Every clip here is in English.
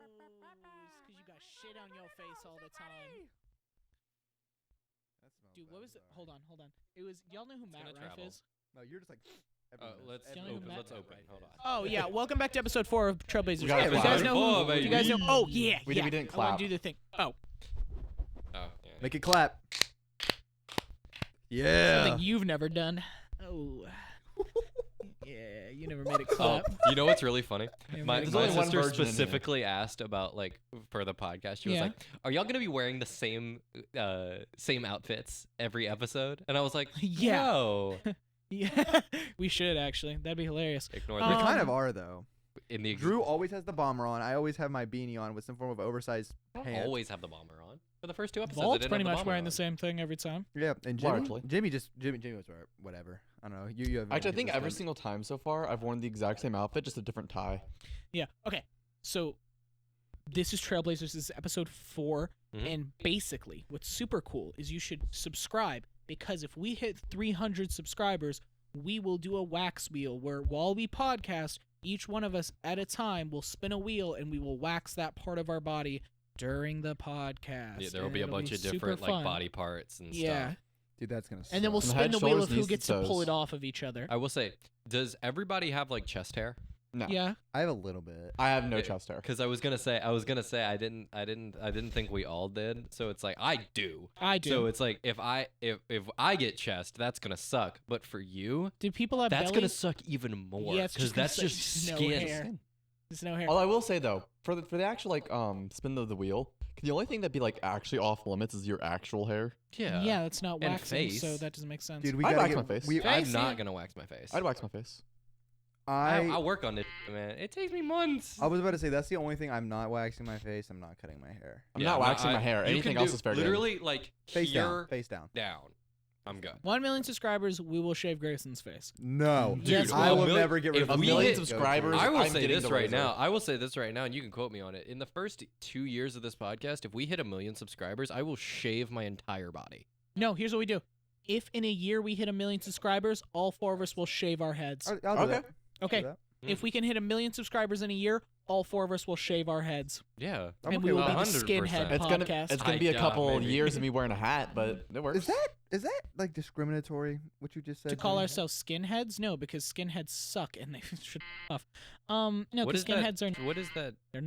because you got shit on your face all the time. Dude, what was it? Hold on. It was, y'all know who Matt Rife is? No, you're just like. Let's open. Hold on. Oh yeah, welcome back to episode 4 of TrailBlazers. You You guys know who? You guys know? Oh yeah, We yeah. didn't I want clap. to do the thing. Oh, Yeah. Make it clap. Yeah. something you've never done. Oh. Yeah, you never made it clap. You know what's really funny? Yeah, My there's only one sister virgin in here. specifically asked about like for the podcast. She was Yeah. like, "Are y'all gonna be wearing the same outfits every episode?" And I was like, Yeah. "No." Yeah, we should actually. That'd be hilarious. Ignore We that. kind of are though. In the Drew always has the bomber on. I always have my beanie on with some form of oversized pants. always have the bomber on for the first 2 episodes. I Vault's didn't pretty have the much bomber wearing on. the same thing every time. Yeah, and Jimmy. Largely. Jimmy was whatever. I don't know. You have. Actually, I think every inconsistent- single time so far, I've worn the exact same outfit, just a different tie. Yeah. Okay. So this is TrailBlazers. This is episode 4, Mhm. and basically, what's super cool is you should subscribe, because if we hit 300 subscribers, we will do a wax wheel where while we podcast, each one of us at a time will spin a wheel and we will wax that part of our body during the podcast. Yeah, there will And be a it'll bunch of super different like fun. body parts and Yeah. stuff. Dude, that's gonna. And then we'll From spin head, the wheel shoulders, of who knees, gets and to pull toes. it off of each other. I will say, does everybody have like chest hair? No. Yeah. I have a little bit. I have no Yeah, chest hair. Because I was gonna say I didn't think we all did. So it's like I do. I do. So it's like if I get chest, that's gonna suck. But for you, Do people have that's belly? gonna suck even more. Yeah, it's because just gonna that's suck just no skin. hair. There's no hair. Although I will say though, for the actual like spin of the wheel, the only thing that'd be like actually off limits is your actual hair. Yeah. Yeah, that's not And waxing, so face. that doesn't make sense. Dude, we I'd gotta wax get. my face. We, Face, I'm not yeah. gonna wax my face. I'd wax my face. I'll work on it, man. It takes me months. I was about to say that's the only thing I'm not waxing my face. I'm not cutting my hair. I'm Yeah, not no, waxing my hair. you Anything can else do is fair game. literally like Face here down. Face down. down. I'm good. 1 million subscribers, we will shave Grayson's face. No, Dude, I well, will mil- never get rid if of we the hit million subscribers, I will I'm say getting this the right razor. now. I will say this right now, and you can quote me on it. In the first 2 years of this podcast, if we hit 1 million subscribers, I will shave my entire body. No, here's what we do. If in a year we hit 1 million subscribers, all 4 of us will shave our heads. I'll do Okay. that. Okay. I'll do that. If we can hit 1 million subscribers in a year, all 4 of us will shave our heads. Yeah. I'm And we okay will with be that. the skinhead 100%. podcast. It's gonna I be a doubt, couple maybe. years of me wearing a hat, but it works. Is that like discriminatory? What you just said? To call Jimmy? ourselves skinheads? No, because skinheads suck and they should off. No, What because is that? skinheads are What is that? They're-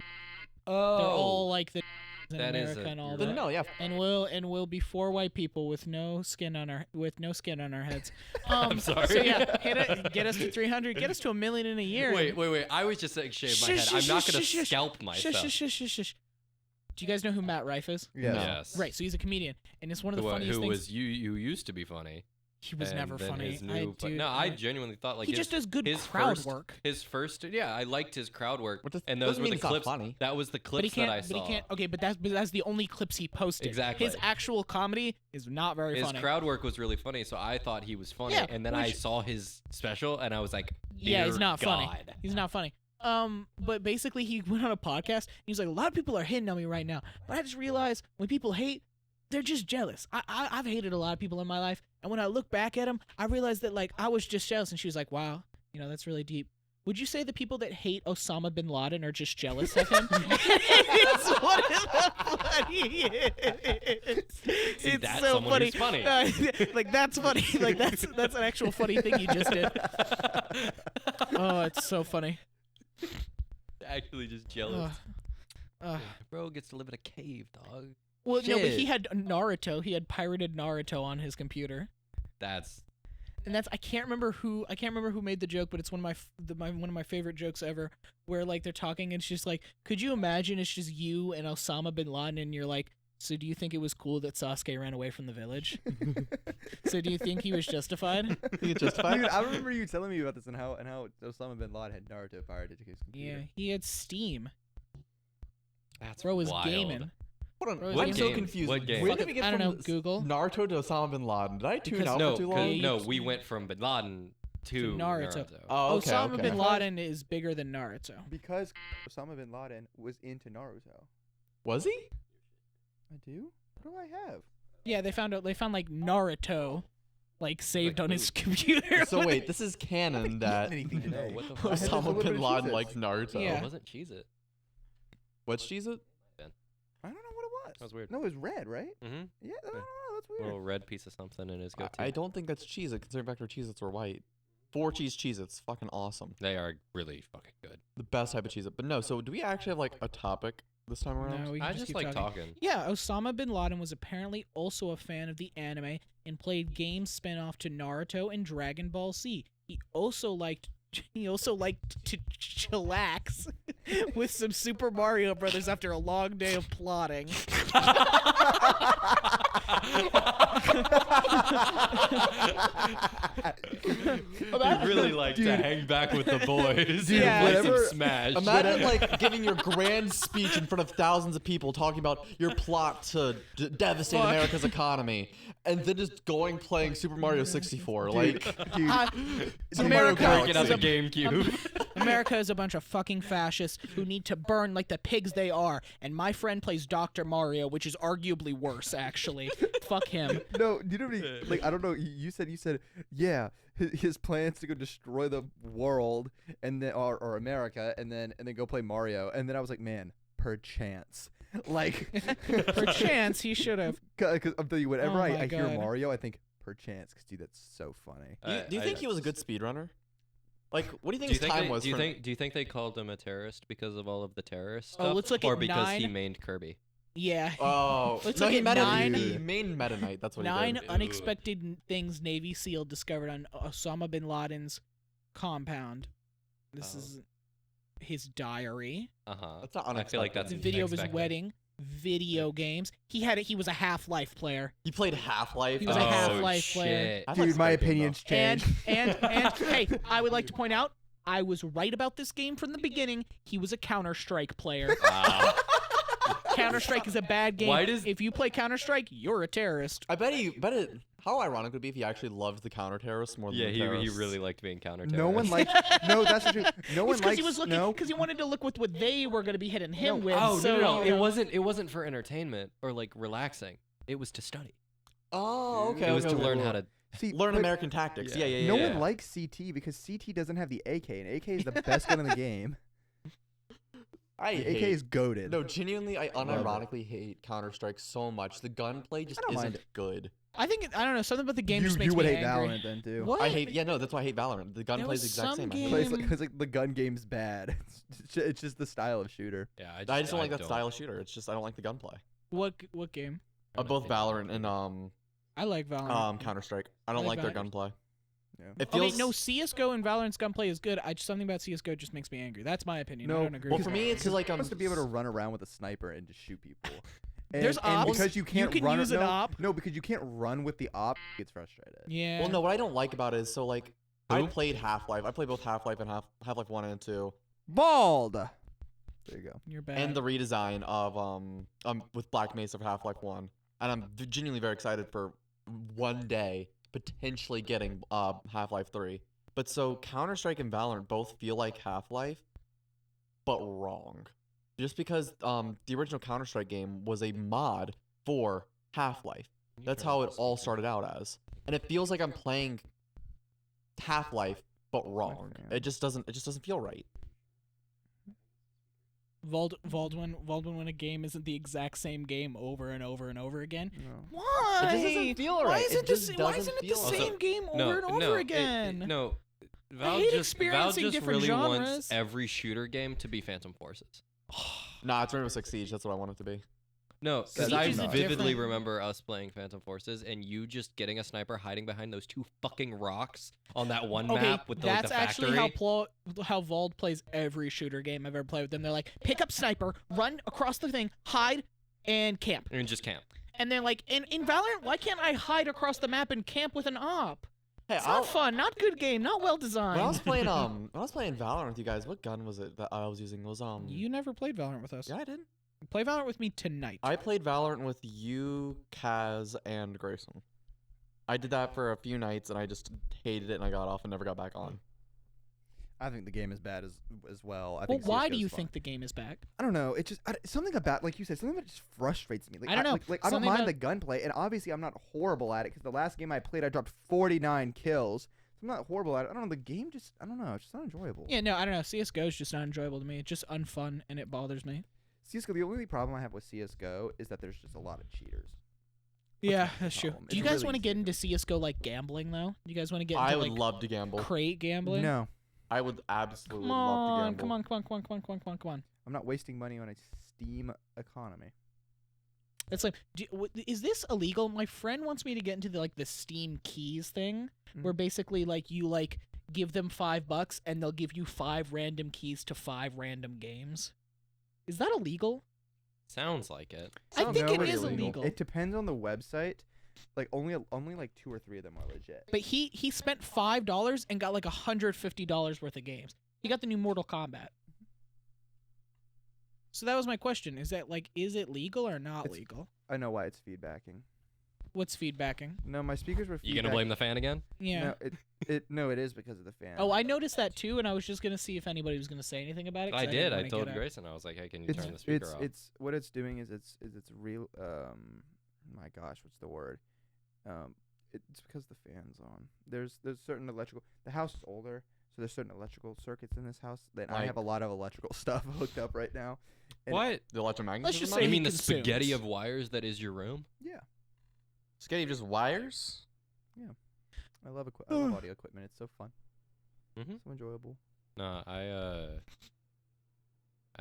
Oh. they're all like the in That is America a and all really- that. Then no, yeah. And we'll be 4 white people with no skin on our heads. I'm sorry. So yeah, get us to 300, get us to 1 million in a year. Wait. I was just saying shave my head. I'm not gonna scalp myself. Shush. Do you guys know who Matt Rife is? Yeah. No. Yes. Right, so he's a comedian, and it's one of the funniest who things. was you used to be funny. He was and never then funny. his new I genuinely thought like he his, just does good his crowd first, work. His first, yeah, I liked his crowd work, Which is- and those doesn't were mean the it's not clips. funny. That was the But he clips can't. that I But saw. he can't. Okay, but that's the only clips he posted. Exactly. His actual comedy is not very His funny. crowd work was really funny, so I thought he was funny, Yeah, and then I which- saw his special, and I was like, Yeah, he's "Dear not funny. God." He's not funny. But basically he went on a podcast and he's like, a lot of people are hating on me right now. But I just realized when people hate, they're just jealous. I've hated a lot of people in my life, and when I look back at them, I realized that like I was just jealous. And she was like, wow, that's really deep. Would you say the people that hate Osama bin Laden are just jealous of him? It's one of the funniest. See, It's that's so someone funny. who's funny. Like that's funny. Like that's an actual funny thing you just did. Oh, it's so funny. Actually, just jealous. Bro gets to live in a cave, dog. Well, no, but he Shit. had Naruto. He had pirated Naruto on his computer, That's and that's I can't remember who made the joke, but it's one of my favorite jokes ever. Where like they're talking, and it's just like, could you imagine it's just you and Osama bin Laden, and you're like, so do you think it was cool that Sasuke ran away from the village? So do you think he was justified? Dude, I remember you telling me about this and how Osama bin Laden had Naruto pirated to his computer. Yeah, he had Steam. that's Bro was wild. gaming. Hold on, Bro, I'm what so game? confused. What game? Where Fuck did we it, get I don't from know, Google. Naruto to Osama bin Laden? Did I tune Because- out No, for too 'cause- long? no, we went from bin Laden to Naruto. Oh, okay. Osama okay. bin Laden is bigger than Naruto. Because Osama bin Laden was into Naruto. Was he? I do? What do I have? Yeah, they found like Naruto, like saved Like on his who? computer. So wait, this is canon that Anything today. What the fuck? I had just a Osama little bit bin of Laden Cheez-Its. likes Naruto. Yeah. It wasn't Cheez-It. What's Cheez-It? I don't know what it was. That was weird. No, it was red, right? Mm-hmm. Yeah, no, that's A weird. little red piece of something in his goatee. I don't think that's Cheez-It, considering back to Cheez-Its were white. 4 cheese Cheez-Its, fucking awesome. They are really fucking good. The best type of Cheez-It. But no, so do we actually have like a topic this time around? No, we can I just just keep like talking. talking. Yeah, Osama bin Laden was apparently also a fan of the anime and played games spin-off to Naruto and Dragon Ball Z. He also liked to chillax with some Super Mario Brothers after a long day of plotting. I really like to hang back with the boys. Dude, Yeah. Play some whatever- Smash. Imagine like giving your grand speech in front of thousands of people talking about your plot to devastate Fuck. America's economy, and then just playing Super Mario 64. Like, Dude, Super Mario America Galaxy. Breaking out the is GameCube. America is a bunch of fucking fascists who need to burn like the pigs they are. And my friend plays Dr. Mario, which is arguably worse, actually. Fuck him. no, you know what like I don't know. You said yeah. His plans to go destroy the world and then or America and then go play Mario, and then I was like, man, perchance. Like, Perchance he should have. Because I'm telling you, whenever Oh I my hear God. Mario, I think perchance. Because dude, that's so funny. do you think he was a good speedrunner? Like, what do you think Do you his time think was? do you for- think do you think they called him a terrorist because of all of the terrorist Oh, stuff, let's look or at because he 9. mained Kirby? Yeah. Oh, Let's no, look he at meta 9. He main Meta Knight. That's what he 9 did. unexpected things Navy SEAL discovered on Osama bin Laden's compound. This Oh. is his diary. That's not I feel like that's The video of his expected. wedding. Video games. He was a Half-Life player. He played Half-Life. He was a Oh, Half-Life player. shit. Half-Life's Dude, a my great game, opinion's And changed. and hey, I would like to point out I was right about this game from the beginning. He was a Counter-Strike player. Wow. Counter-Strike is a bad game. Why does- If you play Counter-Strike, you're a terrorist. I bet it. How ironic would it be if he actually loved the counter-terrorists more than Yeah, the he terrorists? really liked being counter. No one likes. No, that's the truth. No one It's because likes. he was looking no. because he wanted to look with what they were going to be hitting him with. Oh so, no! you know. It wasn't for entertainment or like relaxing. It was to study. Oh, okay. It was okay, to okay, learn okay. how to. See, Learn but American tactics. Yeah. Yeah. No Yeah. one likes CT because CT doesn't have the AK, and AK is the best gun in the game. I The AK hate. is goaded. No, genuinely, I unironically hate Counter-Strike so much. The gunplay just I don't mind isn't good. I think I don't know something about the game you just makes would me hate angry. Valorant then too. What? I hate. Yeah, no, that's why I hate Valorant. The gunplay's was the exact some same. I hate But it. it's game- because like the gun game's bad. It's just the style of shooter. Yeah, I just don't like that style of shooter. It's just I don't like the gunplay. What game? Both Valorant and I like Valorant. Counter-Strike. I don't like like their Valorant. gunplay. Yeah. It Okay, feels no, CS:GO and Valorant's gunplay is good. I just something about CS:GO just makes me angry. That's my opinion. I No, don't agree. Well, with for that. me, it's just like supposed to be able to run around with a sniper and just shoot people. And, There's and ops. because you can't can run. use an no, op. no, because you can't run with the op. It gets frustrated. Yeah. Well, no, what I don't like about it is so like I Who? played Half-Life. I played both Half-Life and Half-Life 1 and 2, Bald. There you go. You're bad. and the redesign of with Black Mesa for Half-Life 1, and I'm genuinely very excited for one day potentially getting Half-Life 3. But so Counter-Strike and Valorant both feel like Half-Life, but wrong. Just because the original Counter-Strike game was a mod for Half-Life. That's how it all started out as. And it feels like I'm playing Half-Life, but wrong. fan. It just doesn't feel right. Valdwin, when a game isn't the exact same game over and over and over again. No. Why? It just doesn't feel Why right. isn't It just why doesn't isn't it the feel right. same game over No, and over no, again? no. I Valve hate just experiencing different really genres. wants every shooter game to be Phantom Forces. Nah, it's Rainbow Six Siege. That's what I want it to be. No, because Siege I is a vividly different- remember us playing Phantom Forces and you just getting a sniper hiding behind those 2 fucking rocks on that one Okay, map with the, like, that's the actually factory. how Vald plays every shooter game I've ever played with them. They're like, pick up sniper, run across the thing, hide, and camp. And just camp. And then like in Valorant, why can't I hide across the map and camp with an op? Hey, It's not fun, not good game, not well designed. when I was playing Valorant with you guys, what gun was it that I was using? It was You never played Valorant with us. Yeah, I did. Play Valorant with me tonight. I played Valorant with you, Kaz, and Grayson. I did that for a few nights and I just hated it and I got off and never got back on. I think the game is bad as well. I Well, think why CS:GO do you is fun. think the game is back? I don't know. It just something about, like you said, something that just frustrates me. Like, I don't know. Like, I don't Something mind about- the gunplay, and obviously I'm not horrible at it because the last game I played I dropped 49 kills. So I'm not horrible at it. I don't know. The game I don't know. It's just not enjoyable. Yeah, no, I don't know. CS:GO is just not enjoyable to me. It's just unfun and it bothers me. CS:GO. The only problem I have with CS:GO is that there's just a lot of cheaters. Yeah, that's true. problem. Do you It's guys really want to easy get to into do. CS:GO like gambling though? You guys want to get into I would like love to gamble. crate gambling? No, I would absolutely Come love to on, gamble. come on, come on, come on, come on, come on, come on, come on. I'm not wasting money on a Steam economy. It's like, is this illegal? My friend wants me to get into the Steam keys thing, where basically you give them $5 and they'll give you 5 random keys to 5 random games. Is that illegal? Sounds like it. I Sounds think it pretty is illegal. illegal. It depends on the website. Like only like 2 or 3 of them are legit. But he spent $5 and got like $150 worth of games. He got the new Mortal Kombat. So that was my question. Is that is it legal or not It's- legal? I know why it's feedbacking. What's feedbacking? No, my speakers were. You gonna blame the fan again? Yeah. No, it is because of the fan. Oh, I noticed that too, and I was just gonna see if anybody was gonna say anything about it. 'cause I didn't did. I wanna told get Grayson. I was like, "Hey, can you it's turn the speaker off?" it's what it's doing is it's real. My gosh, what's the word? It's because the fan's on. There's certain electrical. The house is older, so there's certain electrical circuits in this house that I Like- have a lot of electrical stuff hooked up right now. And What? The electromagnetism. Let's just of say You it? he mean the spaghetti consumes. of wires that is your room? Yeah, Spaghetti of just wires. I love audio equipment. It's so fun. Mm-hmm. So enjoyable. No, I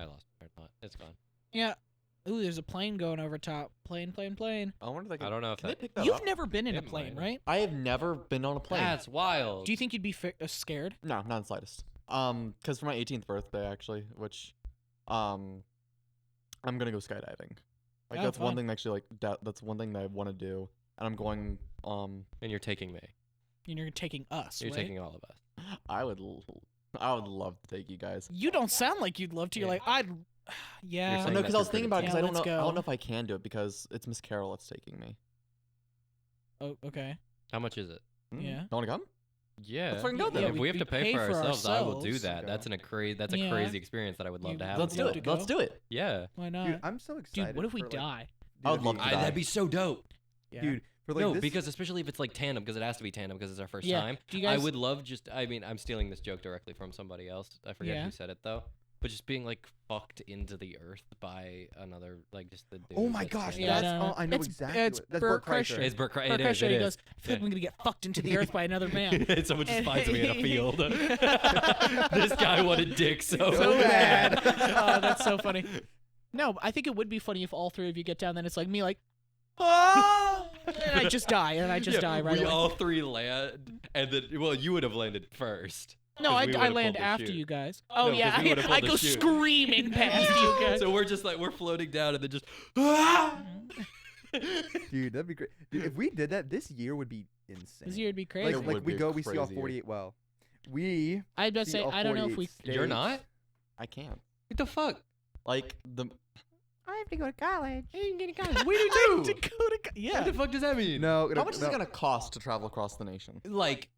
lost my thought. It's gone. Yeah. Ooh, there's a plane going over top. Plane. I wonder if they I don't know if can they that. pick that You've up? never been in a It plane, might. right? I have never been on a plane. That's wild. Do you think you'd be scared? No, not in the slightest. Because for my 18th birthday, actually, which, I'm gonna go skydiving. Like Oh, that's one fun. thing actually. That's one thing that I want to do, and I'm going. And you're taking me. And you're taking us, You're right? taking all of us. I would love to take you guys. You don't sound like you'd love to. You're Yeah. like, I'd. Yeah. saying No, that because I was you're thinking about it pretty- because I Yeah, don't know. let's I don't go. know if I can do it because it's Miss Carol that's taking me. Oh, okay. How much is it? Yeah. You want to come? Yeah. Let's fucking go Yeah, then. if we have to pay for ourselves, I will do ourselves. that. That's a Yeah. crazy experience that I would love You- to have. Let's with do love you. to it. Let's go? do it. Yeah. Why not? Dude, I'm so excited. Dude, what if we for, like, die? I would dude, love to that'd die. That'd be so dope. Yeah. Dude, for like No, this, because especially if it's like tandem, because it has to be tandem because it's our first Yeah. time. Do you guys? I would love just. I mean, I'm stealing this joke directly from somebody else. I forget Yeah. who said it though. But just being like fucked into the earth by another just the dude. Oh my that's gosh, standing Yeah, there. that's I know It's- exactly. it's That's Bert Bert Kreischer. Kreischer. It's Bert Kreischer. Bert It is. Kreischer, It he is. goes, I feel like I'm gonna get fucked into the earth by another man. And someone just And- finds me in a field. This guy wanted dick so So bad. bad. Oh, that's so funny. No, I think it would be funny if all 3 of you get down. Then it's like me, like, oh, and I just die, and I just Yeah, die right we away. all 3 land, and then you would have landed first. No, 'cause I we would've land pulled the after chute. you guys. Oh No, 'cause yeah, we would've I pulled the go chute. screaming past you guys. So we're just like we're floating down, and then just. Dude, that'd be great. Dude, if we did that, this year would be insane. This year would be crazy. It Like would we be go, we see all crazy year. 48. Well, we. I'd just see say all I don't know if 48 we. states. You're not? I can't. What the fuck? Like the. I have to go to college. What do you I do? have to go to What the fuck does that mean? No, How much is it gonna cost to travel across the nation? Like,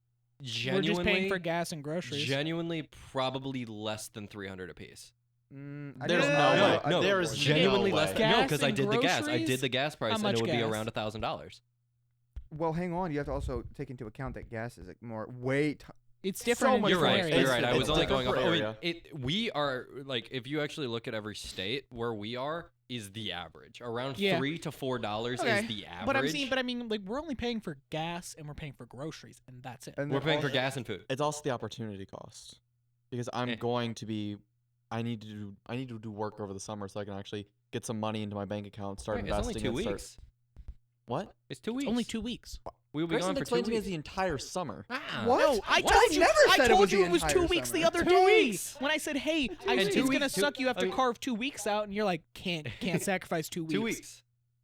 We're genuinely, just paying for gas and groceries. genuinely, probably less than 300 apiece. There's no, There is genuinely no less. way. Than, no, Gas because I and did the gas. I groceries? did the gas price, and much it would be gas? around $1,000. Well, hang on. You have to also take into account that gas is like more weight. It's different in much You're different right. areas. You're right. I It's was only different going off. per I mean, area. we are like, if you actually look at every state, where we are is the average. Around Yeah. $3 to $4 Okay. is the average. But I mean, like we're only paying for gas and we're paying for groceries, and that's it. And we're then paying for also- gas and food. It's also the opportunity cost, because I'm Eh. going to be. I need to do work over the summer so I can actually get some money into my bank account, start Right, it's only investing. 2 and start. weeks. What? It's 2 weeks. Only 2 weeks. We will be Grayson gone for 2 explained to me weeks. as the entire summer. Ah. What? No, I What? told you. never I said told it was you the it was 2 entire weeks the summer. other 2 day. weeks. When I said, "Hey, And it's 2 gonna weeks, suck. You have I to mean- carve 2 weeks out," and you're like, "Can't sacrifice 2 weeks." 2 weeks.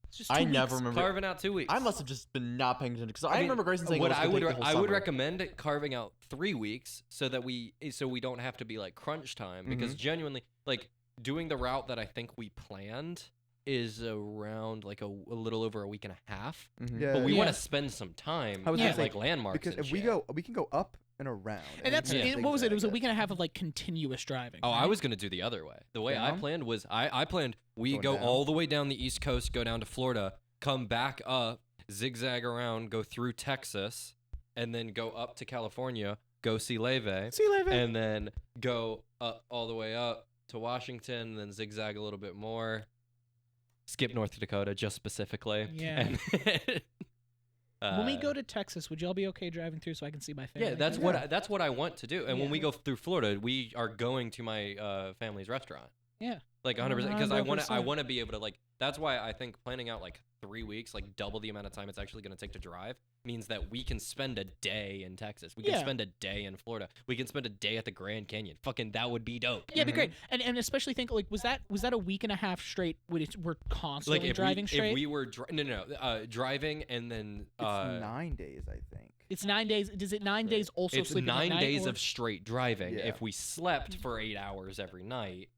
It's just 2 I weeks. never remember. Carving out 2 weeks. I must have just been not paying attention because I mean, remember Grayson saying what it was I would gonna take the whole I would summer. recommend carving out 3 weeks so that we don't have to be like crunch time, because genuinely, like, doing the route that I think we planned is around like a little over a week and a half. Yeah, But we Yeah. want to spend some time I was at gonna say, like landmarks because and if we shit. go, we can go up and around. And that's we can Yeah. what was it? It was a zigzag week and a half of like continuous driving. Oh, I right? was gonna do the other way. The way I Down? planned was I planned we Going go down? all the way down the East Coast, go down to Florida, come back up, zigzag around, go through Texas, and then go up to California, go see Leve, See you later. and then go up all the way up to Washington, then zigzag a little bit more. Skip North Dakota just specifically. Yeah. And When we go to Texas, would y'all be okay driving through so I can see my family? yeah, that's what I want to do. And when we go through Florida, we are going to my family's restaurant. Yeah. Like 100%, because I want 100%. to be able to like. That's why I think planning out like 3 weeks, like double the amount of time it's actually going to take to drive, means that we can spend a day in Texas. We can spend a day in Florida. We can spend a day at the Grand Canyon. Fucking that would be dope. Yeah, it'd be great. And especially think like was that a week and a half straight? We're constantly driving straight. If we were driving and then It's 9 days, I think. It's 9 days. Is it 9 days also it's sleeping 9 at night, days or- of straight driving. Yeah. If we slept for 8 hours every night,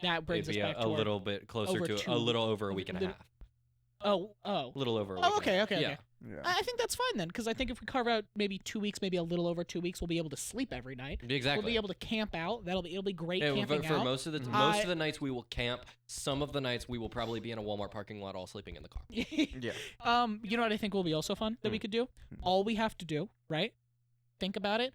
that brings it'd us be back a to our- little bit closer over to two- a little over a week and a half. Oh. A little over a week. Oh, okay, and a half. okay, Yeah. okay. Yeah. I think that's fine then, because I think if we carve out maybe 2 weeks, maybe a little over 2 weeks, we'll be able to sleep every night. Exactly. We'll be able to camp out. It'll be great Yeah, camping for out. most of the nights we will camp. Some of the nights we will probably be in a Walmart parking lot, all sleeping in the car. Yeah. You know what I think will be also fun that we could do? All we have to do, right? Think about it.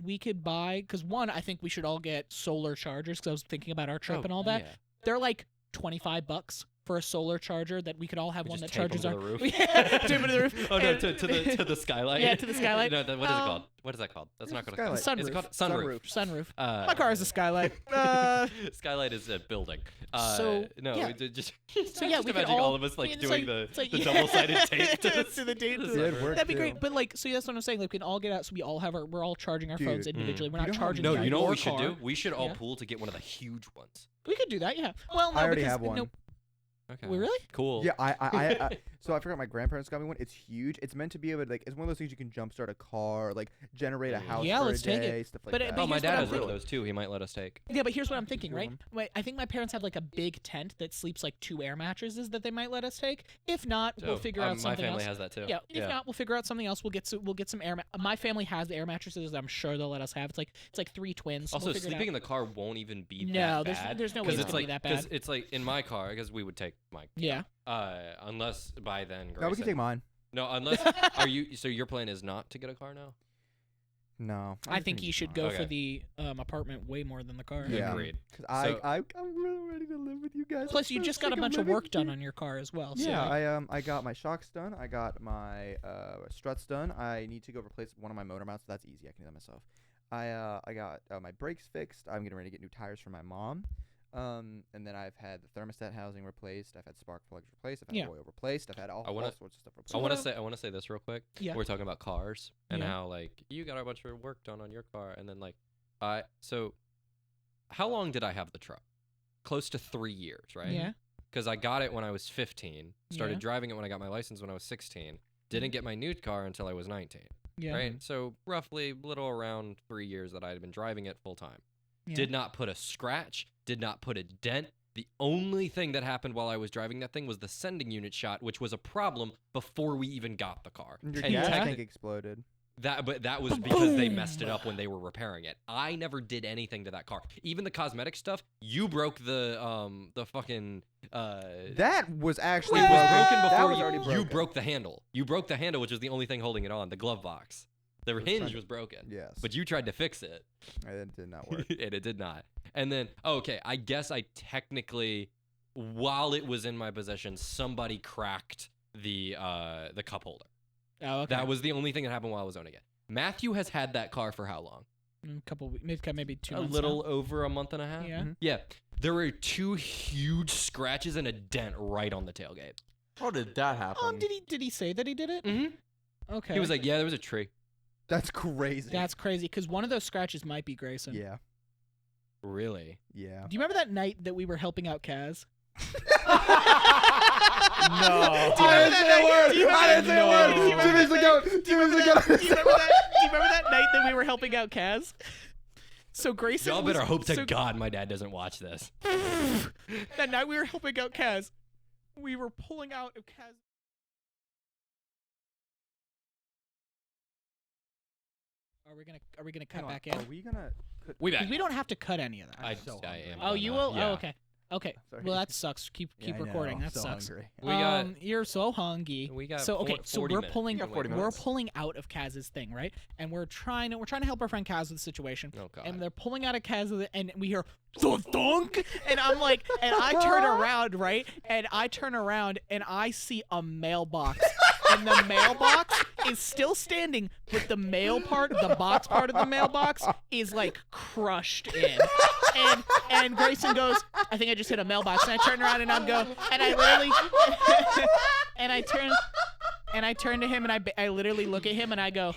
We could buy, because one, I think we should all get solar chargers, because I was thinking about our trip and all that. Yeah. They're like $25 for a solar charger that we could all have We one that just tape 'em charges to our the roof. Yeah, tape it to the roof. Oh no, And- to the skylight. Yeah, to the skylight. No, what is it called? What is that called? That's not called Skylight. Is it called Sunroof. sunroof? Sunroof. My car is a skylight. Skylight is a building. So, no, yeah. just So yeah, just we could imagine all of us I like mean, doing it's like the double-sided tape to the date. the to Yeah, it sunroof. worked That'd be too. great. But like, so that's what I'm saying. Like, we can all get out. So we all have we're all charging our Dude. phones individually. We're not You know how charging. No, it you know your what we should car. do? We should all Yeah. pool to get one of the huge ones. We could do that. Yeah. Well, no, I already because, have one. No, Okay. we really? Cool. Yeah, I so I forgot my grandparents got me one. It's huge. It's meant to be able to like. It's one of those things you can jumpstart a car, like generate a house Yeah, for let's a take it. day, stuff like But, that. but Oh, my here's what dad I'm has one of thinking. those too. He might let us take. Yeah, but here's what I'm thinking, right? Mhm. Wait, I think my parents have like a big tent that sleeps like 2 air mattresses that they might let us take. If not, we'll figure out my something family else. has that too. Yeah, if not, we'll figure out something else. We'll get some air. My family has the air mattresses. I'm sure they'll let us have. It's like 3 twins. Also, we'll figure it sleeping out. in the car won't even be No, that bad. there's no way Because it's it's gonna like be that bad. it's like in my car because we would take my Yeah. unless by then No, we Grayson- can take mine. No, unless are you so your plan is not to get a car now? No, I think he should go for Okay. the apartment way more than the car. Yeah. Agreed. 'Cause So- I'm really ready to live with you guys. Plus, I'm you so just got a sick bunch of living work with done you. on your car as well. So Yeah, I got my shocks done. I got my struts done. I need to go replace one of my motor mounts. So that's easy. I can do that myself. I got my brakes fixed. I'm getting ready to get new tires for my mom. And then I've had the thermostat housing replaced. I've had spark plugs replaced. I've had oil replaced. I've had all sorts of stuff replaced. I want to say this real quick. Yeah. We're talking about cars and Yeah. how like you got a bunch of work done on your car and then like so how long did I have the truck? Close to 3 years, right? Yeah. Because I got it when I was 15. Started Yeah. driving it when I got my license when I was 16. Didn't get my new car until I was 19. Yeah. Right? So roughly a little around 3 years that I had been driving it full time. Yeah. Did not put a scratch, did not put a dent. The only thing that happened while I was driving that thing was the sending unit shot, which was a problem before we even got the car. Your And gas techni- tank exploded. But that was because they messed it up when they were repairing it. I never did anything to that car. Even the cosmetic stuff, you broke the fucking That was actually it was broken That before was already you broken. broke the handle. You broke the handle, which was the only thing holding it on, the glove box. The was hinge trying to- was broken. Yes, But you tried to fix it. it did not work. And it did not. And then, okay, I guess I technically, while it was in my possession, somebody cracked the cup holder. Oh, okay. That was the only thing that happened while I was owning it. Matthew has had that car for how long? A couple weeks, maybe 2 A months. little over a month and a half. Yeah. Mhm. Yeah. There were 2 huge scratches and a dent right on the tailgate. How did that happen? Did he say that he did it? Mm-hmm. Okay. He was like, "Yeah, there was a tree." That's crazy. That's crazy because one of those scratches might be Grayson. Yeah, Really? yeah. Do you remember that night that we were helping out Kaz? No. Do you remember that night? Do you remember- I didn't say a word. Do you remember- 2 minutes ago. 2 minutes ago. Do you remember that? Do you remember that night that we were helping out Kaz? So Grayson. Y'all better was- hope to so- God my dad doesn't watch this. That night we were helping out Kaz. We were pulling out of Kaz. Are we gonna cut Hang on, back in? Are we gonna? We back. We don't have to cut any of that. I so am. Oh, you will? Yeah. Oh, okay. Okay. Sorry. Well, that sucks. Keep Yeah, I recording. know, That so sucks. hungry. We got You're so hungry. we got So okay, so 40 we're minutes. pulling We got 40 we're minutes. pulling out of Kaz's thing, right? And we're trying to help our friend Kaz with the situation. Oh god. And they're pulling out of Kaz and we hear thunk, and I'm like, and I turn around, right? And I turn around and I see a mailbox. And the mailbox is still standing, but the box part of the mailbox is like crushed in. And Grayson goes, I think I just hit a mailbox. And I turn around and I'm go, and I literally, and I turn to him and I literally look at him and I go,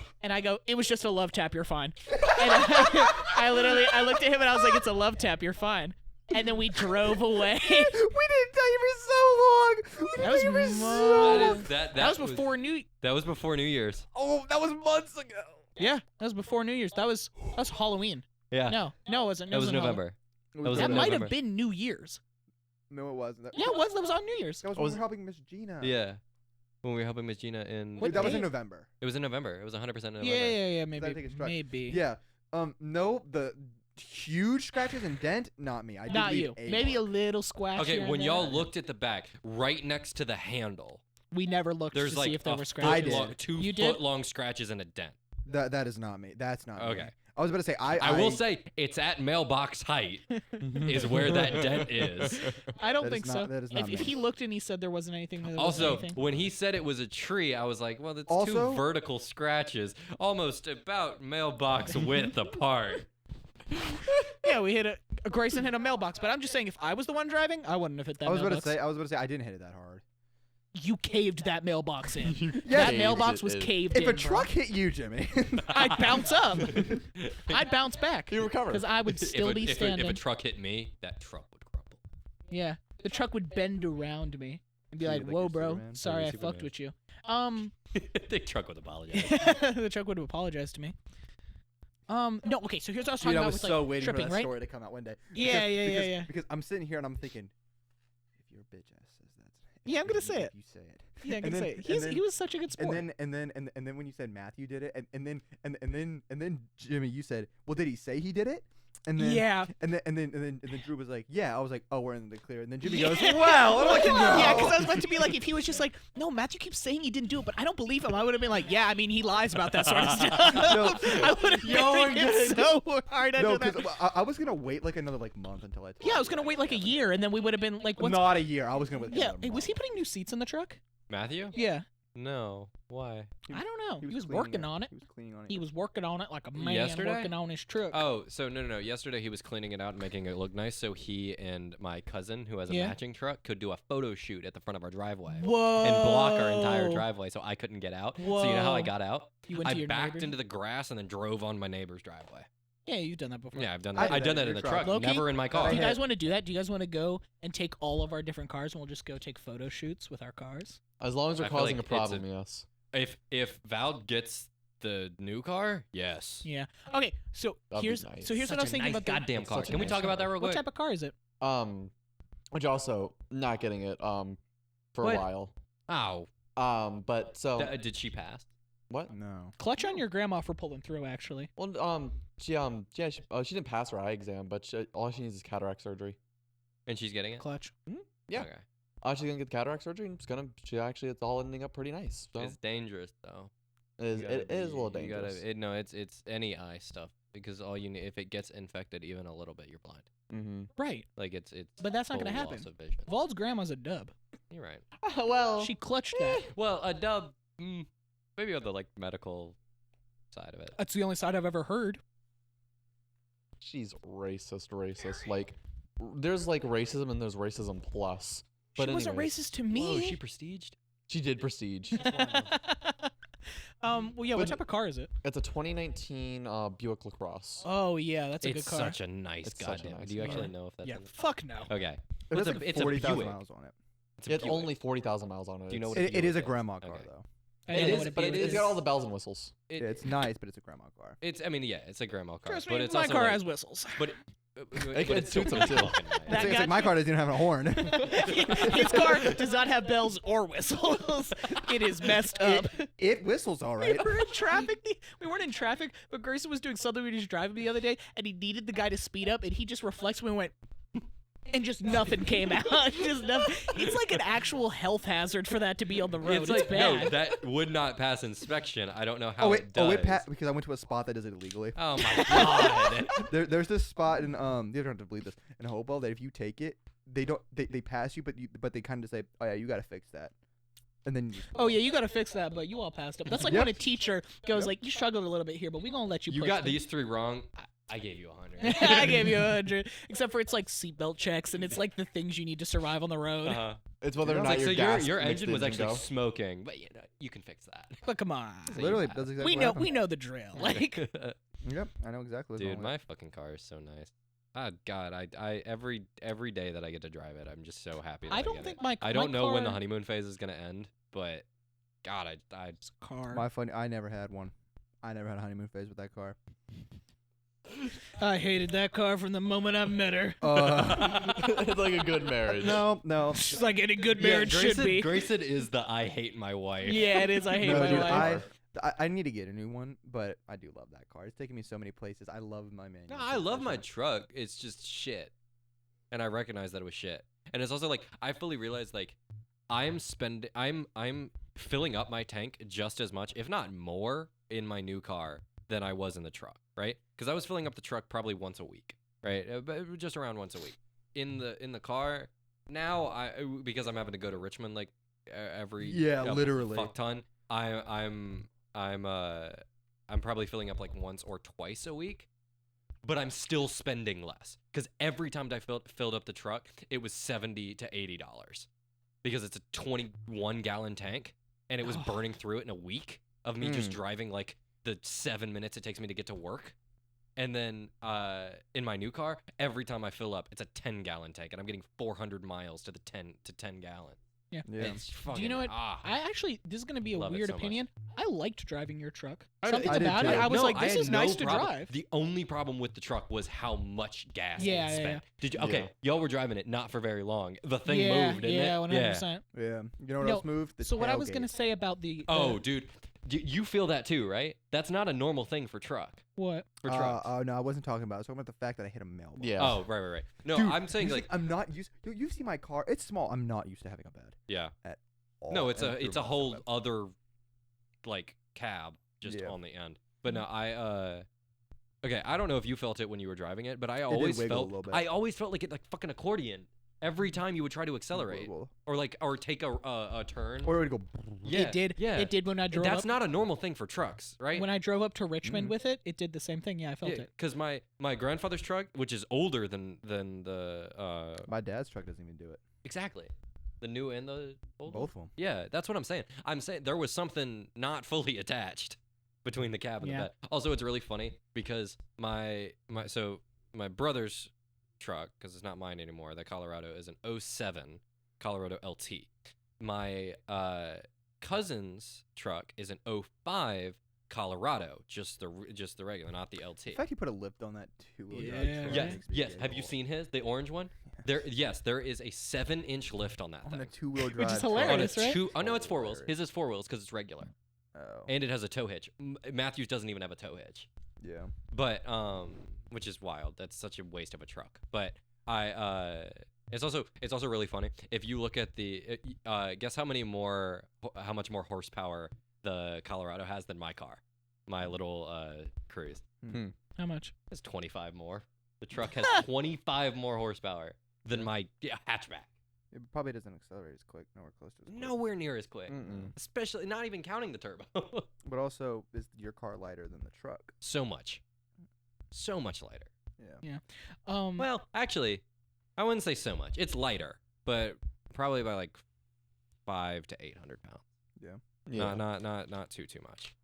it was just a love tap, you're fine. And I looked at him and I was like, it's a love tap, you're fine. And then we drove away. We didn't tell you for so long. That was that was before That was before New Year's. Oh, that was months ago. Yeah, that was before New Year's. That was Halloween. Yeah. No, it wasn't. That was wasn't November. It That was That in might November. have been New Year's. No, it wasn't. Yeah, it was. That was on New Year's. That was Oh, when was we it? were helping Miss Gina. Yeah. When we were helping Miss Gina in. What That was day? in November. It was in November. It was 100% in November. Yeah, I take a strike. maybe. Yeah. No, the huge scratches and dent, not me. I did Not leave you. a Maybe a mark. little squash. Okay, here and when there. y'all looked at the back, right next to the handle, we never looked there's to like see if there a were foot scratches. I long, did. 2 You foot did? long scratches and a dent. That is not me. That's not me. Okay. I was about to say I will say it's at mailbox height is where that dent is. I don't That is think not- so. that is not If me. he looked and he said there wasn't anything, there wasn't Also, anything. when he said it was a tree, I was like, well, that's Also- 2 vertical scratches, almost about mailbox width apart. Yeah, we hit Grayson hit a mailbox, but I'm just saying if I was the one driving, I wouldn't have hit that I was about mailbox. to say I didn't hit it that hard. You caved that mailbox in. Yes. That mailbox was Caved it caved If in. a bro. truck hit you, Jimmy, I'd bounce up. I'd bounce back. You recovered. Because I would still be standing. If a truck hit me, that truck would crumble. Yeah, the truck would bend around me and be Yeah, like, like "Whoa, you're bro, Superman. sorry I You're fucked Superman. with you." The truck would apologize. The truck would have apologized to me. No, okay. So here's what I was talking dude, I about was with so like waiting tripping, for that right? story to come out one day. Yeah, Because- yeah, yeah. Because I'm sitting here and I'm thinking, if your bitch ass says that, Yeah, I'm gonna say it. You say it. Yeah, I can And then- say it. and then- He was such a good sport. And then when you said Matthew did it, and then Jimmy, you said, well, did he say he did it? And then yeah. and then Drew was like, yeah. I was like, oh, we're in the clear. And then Jimmy goes, Yeah. wow. I'm like, no. Yeah, because I was about to be like, if he was just like, no, Matthew keeps saying he didn't do it, but I don't believe him. I would have been like, yeah, I mean, he lies about that sort of stuff. I would have been it so hard No, under that. because I was gonna wait like another month until I. told Yeah, I you was gonna that. wait like a year, and then we would have been like, what's Not a year. I was gonna wait. Yeah, another hey, was he month. putting new seats in the truck? Matthew? Yeah, No. Why? I don't know. He was cleaning working on it. He was cleaning on it. He was working on it like a man Yesterday? working on his truck. Oh, so no. Yesterday he was cleaning it out and making it look nice, so he and my cousin, who has a Yeah. matching truck, could do a photo shoot at the front of our driveway Whoa! and block our entire driveway, so I couldn't get out. So you know how I Whoa. got out? You went I to your backed neighbor's? into the grass and then drove on my neighbor's driveway. Yeah, you've done that before. Yeah, I've done I that. I've did done that that in in the your truck, truck. Low-key, never in my that I car. Do you had- guys want to do that? Do you guys want to go and take all of our different cars, and we'll just go take photo shoots with our cars? As long as we're I feel causing like a problem, yes. If Val gets the new car, yes. Yeah. Okay. So That'd be here's nice. what I was Such a thinking nice about. goddamn It's car. such a Can we nice talk about that real What quick? type of car is it? Which also not getting it for What? a while. Ow. But so Did she pass? what? No. Clutch on your grandma for pulling through. Actually. Well, she she didn't pass her eye exam, but all she needs is cataract surgery. And she's getting it? Clutch. Yeah. Okay. She's gonna get the cataract surgery, and it's all ending up pretty nice. So It's dangerous though. it You is gotta a little be- you dangerous. it's any eye stuff because all you need, if it gets infected even a little bit, you're blind. Mm-hmm. Right. Like it's But that's not gonna full happen. loss of vision. Vald's grandma's a dub. You're right. Well, She clutched that. Well, a dub, maybe on the like medical side of it. That's the only side I've ever heard. she's racist. Like, there's like racism and there's racism plus. But She wasn't anyways, racist to Whoa, me. she prestiged. She did prestige. Well, yeah. What But- type of car is it? It's a 2019 Buick LaCrosse. Oh, yeah. That's a It's good car. such a nice It's such a goddamn. nice Do you actually car. know if that's Yeah. in the- Fuck no. Okay. It It's has a- like it's a 40,000 Buick. miles on it. It's a It's Buick. only 40,000 miles on it. Do you know what It's- a It is a Buick grandma car Okay. though. I It don't know is, what a but Buick it's is. got all the bells and whistles. It- Yeah, it's nice, but it's a grandma car. It's. I mean, yeah, it's a grandma car, Trust but me, it's my also car like, has whistles. But It suits him, too. That It's like got my you. car doesn't even have a horn. His car does not have bells or whistles. It is messed up. It whistles all We right. were in traffic. We weren't in traffic, but Grayson was doing something when he was driving the other day, and he needed the guy to speed up, and he just reflexively went. and just nothing came out. Just nothing. It's like an actual health hazard for that to be on the road. It's It's like bad. no, that would not pass inspection. I don't know how Oh wait, it does. because I went to a spot that does it illegally. Oh my god. There's this spot in you don't have to believe this in Hopewell that if you take it, they pass you, but they kind of say, oh yeah, you gotta fix that, and then. Oh yeah, you gotta fix that, but you all passed up. That's like Yep. when a teacher goes like, you struggled a little bit here, but we gonna let you. You push got them." these 3 wrong. I gave you 100. I gave you 100, except for it's like seatbelt checks and it's like the things you need to survive on the road. It's whether or It's not Like, your so gas your makes engine the was actually go. smoking, but you know you can fix that. But come on, So you Literally, pass. that's exactly we what know happened. we know the drill. Like, Yep, I know exactly. What's Dude, wrong with my fucking car is so nice. Ah, God, I every day that I get to drive it, I'm just so happy. That I don't get think it. my I don't my know when the car- honeymoon phase is gonna end, but God, I car. My funny, I never had one. I never had a honeymoon phase with that car. I hated that car from the moment I met her. It's like a good marriage. No. Just like any good marriage should be. Grayson is the I hate my wife. Yeah, it is. I hate No, my dude, life. I need to get a new one, but I do love that car. It's taken me so many places. I love my manual. No, I love my truck. It's just shit, and I recognize that it was shit. And it's also like I fully realize like I'm filling up my tank just as much, if not more, in my new car than I was in the truck, right? Because I was filling up the truck probably once a week, right? But just around once a week. In the car now, because I'm having to go to Richmond like every literally fuck ton. I'm probably filling up like once or twice a week, but I'm still spending less because every time I filled up the truck, it was $70 to $80 because it's a 21-gallon tank and it was burning through it in a week of me just driving like the 7 minutes it takes me to get to work. And then in my new car, every time I fill up, it's a 10-gallon tank, and I'm getting 400 miles to the 10 gallon. Yeah. It's Do you know what? fucking- I actually, this is gonna be a Love it weird so much. opinion. I liked driving your truck. I Something did about it, too. I was No, like, this had is no nice to problem. drive. The only problem with the truck was how much gas Yeah, it yeah, spent. yeah. Did you? Okay, y'all were driving it not for very long. The thing yeah, moved, didn't yeah, it? 100%. Yeah. You know what No, else moved? The So what I was tailgate. gonna say about the Oh, dude, you feel that too, right? That's not a normal thing for truck. what? For trucks. Oh no, I wasn't talking about it. I was talking about the fact that I hit a mailbox. Yeah. Oh, right. No, Dude, I'm saying you see, like, I'm not used. Dude, you see my car? It's small. I'm not used to having a bed yeah. at all. No, it's and I a threw it's a myself whole up. other like cab just Yeah. on the end. But no, okay, I don't know if you felt it when you were driving it, but I did always wiggle a felt little bit. I always felt like it like fucking accordion every time you would try to accelerate Wiggle. or take a turn. Or it would go. Yeah, It did. Yeah, It did when I drove That's up. not a normal thing for trucks, right? When I drove up to Richmond with it, it did the same thing. Yeah, I felt it. Because my grandfather's truck, which is older than the My dad's truck doesn't even do it. exactly, the new and the old one? Both of them. Yeah, that's what I'm saying. I'm saying there was something not fully attached between the cab and Yeah. the bed. Also, it's really funny because my brother's truck, because it's not mine anymore, that Colorado is an 07 Colorado LT. My cousin's truck is an 05 Colorado, just the regular, not the LT. In fact, you put a lift on that two-wheel Yeah, drive truck. right. Yes, Makes me yes. giggle. Have you seen his, the orange one? There is a 7-inch lift on that on thing. a two-wheel drive? Which is truck. hilarious, right? Oh no, it's 4 wheels. His is 4 wheels because it's regular, Oh. and it has a tow hitch. Matthews doesn't even have a tow hitch, Yeah. but which is wild. That's such a waste of a truck. But it's also really funny if you look at the guess how much more horsepower the Colorado has than my car, my little Cruise. How much? It's 25 more. The truck has 25 more horsepower than my hatchback. It probably doesn't accelerate as quick. Nowhere close to as quick. Nowhere near as quick. Mm-mm. Especially not even counting the turbo. But also, is your car lighter than the truck? So much lighter. Yeah. Well, actually, I wouldn't say so much. It's lighter, but probably by like 500 to 800 pounds. Yeah. Not too much.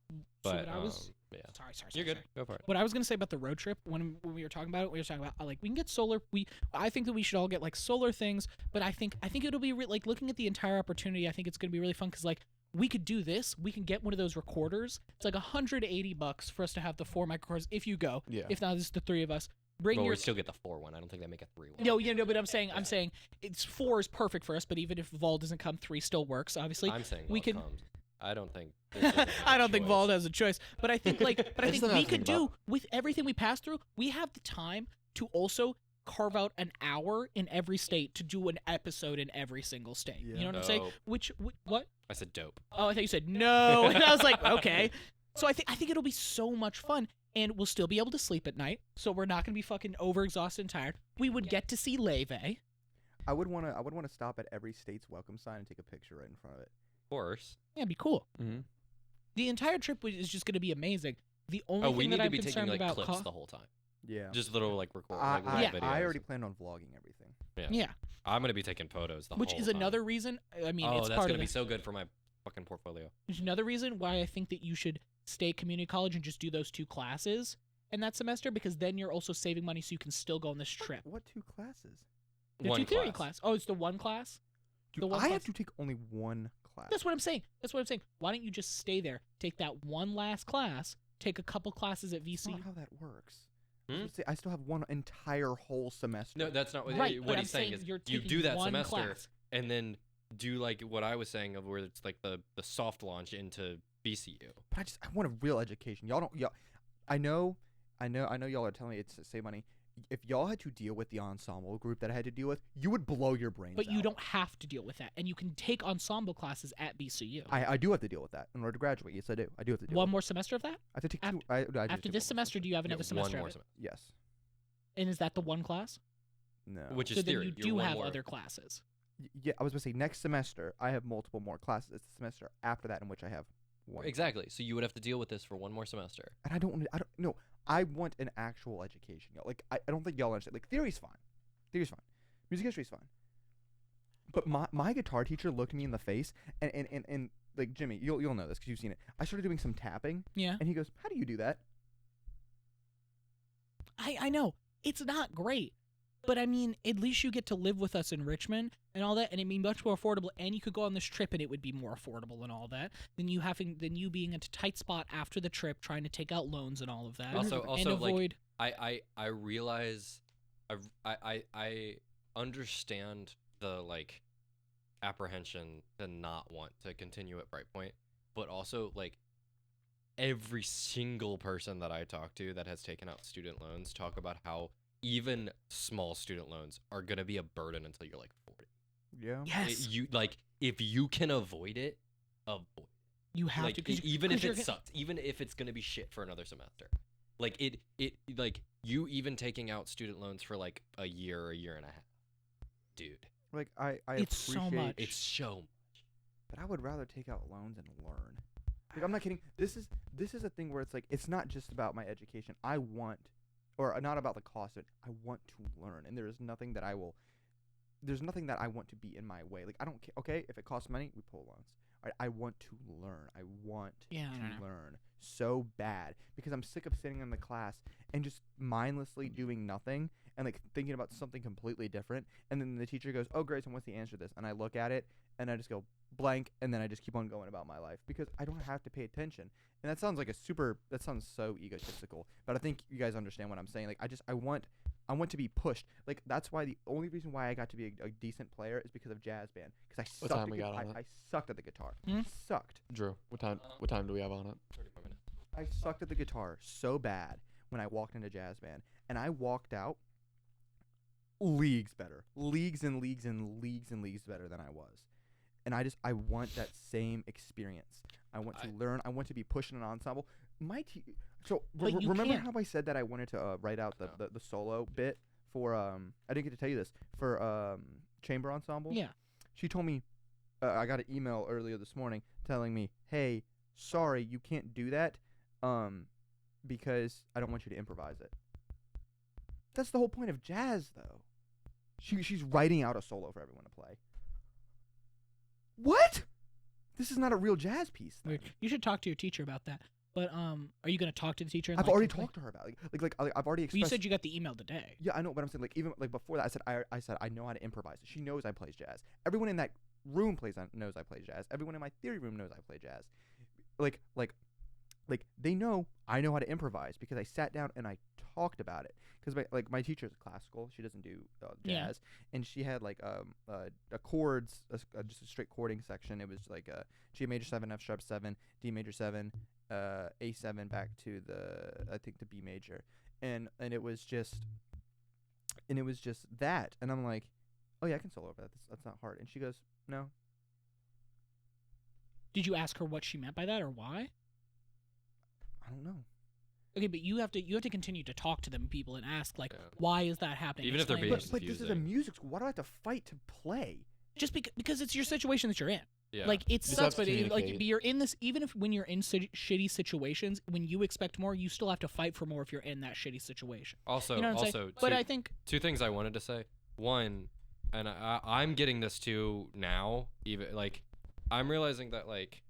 So But what I was yeah, sorry. you're good. Go for it. What I was gonna say about the road trip when we were talking about it, we were talking about like we can get solar. I think that we should all get like solar things, but I think it'll be like looking at the entire opportunity. I think it's gonna be really fun because like we could do this. We can get one of those recorders. It's like $180 for us to have the 4 microphones if you go. Yeah. If not, it's the 3 of us. Bring But your we still get the 4 one. I don't think they make a 3 one. no, but I'm saying it's 4 is perfect for us. But even if Vol doesn't come, 3 still works. Obviously, I'm saying we Vol can. comes. I don't think. this is a I don't think choice. Vol has a choice, but I think It's we the nice could thing do about- with everything we pass through. We have the time to also carve out an hour in every state to do an episode in every single state. Yeah. You know what I'm saying? Dope. What? I said dope. Oh, I thought you said no. And I was like, okay. So I think it'll be so much fun, and we'll still be able to sleep at night. So we're not gonna be fucking overexhausted and tired. We would get to see Leve. I would want to stop at every state's welcome sign and take a picture right in front of it. Of course. Yeah, it'd be cool. Mm-hmm. The entire trip is just gonna be amazing. The only Oh, we thing need that to I'm be taking concerned like about clips the whole time. Yeah. Just little like record. I, like, I, little videos. I already planned on vlogging everything. yeah, I'm gonna be taking photos the which whole is time. another reason. I mean, Oh, it's that's part gonna of be the, so good for my fucking portfolio. There's another reason why I think that you should stay at community college and just do those 2 classes in that semester, because then you're also saving money so you can still go on this trip. What 2 classes? The One 2 theory class. class. Oh, it's the 1 class? Dude, The one I class- have to take only 1 class. That's what I'm saying. Why don't you just stay there, take that one last class, take a couple classes at That's VC? not how that works. Hmm? I still have 1 entire whole semester. No, that's not what, Right, but what I'm he's saying. saying Is you're you taking do that one semester class. and then do like what I was saying of where it's like the soft launch into BCU. But I want a real education. Y'all don't. Y'all, I know. Y'all are telling me it's to save money. If y'all had to deal with the ensemble group that I had to deal with, you would blow your brains But you out. don't have to deal with that, and you can take ensemble classes at BCU. I do have to deal with that in order to graduate. Yes, I do. I do have to deal One with more semester of that? it. I have to take after- 2. I do After take this one semester, do you have another Yeah, semester one more of it? semester. Yes. And is that the 1 class? No. Which is So then theory. you You're do one have more. other classes. Yeah, I was going to say next semester I have multiple more classes. It's the semester after that in which I have 1. Exactly. So you would have to deal with this for 1 more semester. And I don't. No. I want an actual education. Y'all. Like I don't think y'all understand. Like theory's fine. Music history's fine. But my guitar teacher looked me in the face and like Jimmy, you'll know this because you've seen it. I started doing some tapping Yeah. and he goes, "How do you do that?" I know. It's not great. But I mean, at least you get to live with us in Richmond and all that, and it'd be much more affordable, and you could go on this trip and it would be more affordable and all that than you being in a tight spot after the trip trying to take out loans and all of that. Also, and avoid like I realize, I understand the like apprehension to not want to continue at Brightpoint, but also like every single person that I talk to that has taken out student loans talk about how even small student loans are gonna be a burden until you're like 40. Yeah. yes, You like if you can avoid it, avoid it. you have Like to 'cause- even 'cause if you're it gonna- sucks, even if it's gonna be shit for another semester, like it like you even taking out student loans for like a year or a year and a half, dude. Like I It's so appreciate, much. It's so but I would rather take out loans and learn. Like I'm not kidding. This is a thing where it's like it's not just about my education. I want, or not about the cost of it. I want to learn, and there's nothing that I want to be in my way. Like I don't care. Okay, if it costs money, we pull loans. I want to learn. I want Yeah, I to know. learn so bad because I'm sick of sitting in the class and just mindlessly doing nothing and like thinking about something completely different. And then the teacher goes, "Oh, Grayson, what's the answer to this?" And I look at it and I just go blank, and then I just keep on going about my life because I don't have to pay attention. And that sounds like that sounds so egotistical, but I think you guys understand what I'm saying. Like I want to be pushed. Like that's why the only reason why I got to be a decent player is because of jazz band. Because I What sucked. time we got on it? I sucked at the guitar. Hmm? Sucked. Drew, what time do we have on it? 34 minutes. I sucked at the guitar so bad when I walked into jazz band, and I walked out leagues better, leagues and leagues and leagues and leagues better than I was. And I want that same experience. I want to learn. I want to be pushed in an ensemble. But you Remember can't. how I said that I wanted to write out the solo bit for I didn't get to tell you this for chamber ensemble. Yeah. She told me I got an email earlier this morning telling me, "Hey, sorry, you can't do that because I don't want you to improvise it." That's the whole point of jazz, though. She's writing out a solo for everyone to play. What? This is not a real jazz piece. Then. Weird. You should talk to your teacher about that. But are you gonna talk to the teacher? And, I've like, already complain? talked to her about it. Like I've already Well, expressed. you said you got the email today. Yeah, I know, but I'm saying like even like before that, I said I know how to improvise. She knows I play jazz. Everyone in that room knows I play jazz. Everyone in my theory room knows I play jazz. Like they know I know how to improvise because I sat down and I talked about it. Because my teacher's classical, she doesn't do Yeah. jazz, and she had like a chords, just a straight chording section. It was like a G major 7, F sharp 7, D major 7, A7 back to the I think the B major, and it was just And it was just that, and I'm like, oh yeah, I can solo over that. That's not hard. And she goes, no. Did you ask her what she meant by that or why? I don't know. Okay, but you have to continue to talk to them people and ask like, Yeah. why is that happening? Even if they're Explain being it. But this is a music school. Why do I have to fight to play? Just because it's your situation that you're in. Yeah. Like it Just sucks, have but to like communicate. you're in this. Even if when you're in shitty situations, when you expect more, you still have to fight for more if you're in that shitty situation. also, You know what I'm saying? But I think two things I wanted to say. One, and I'm getting this too now. Even like, I'm realizing that like,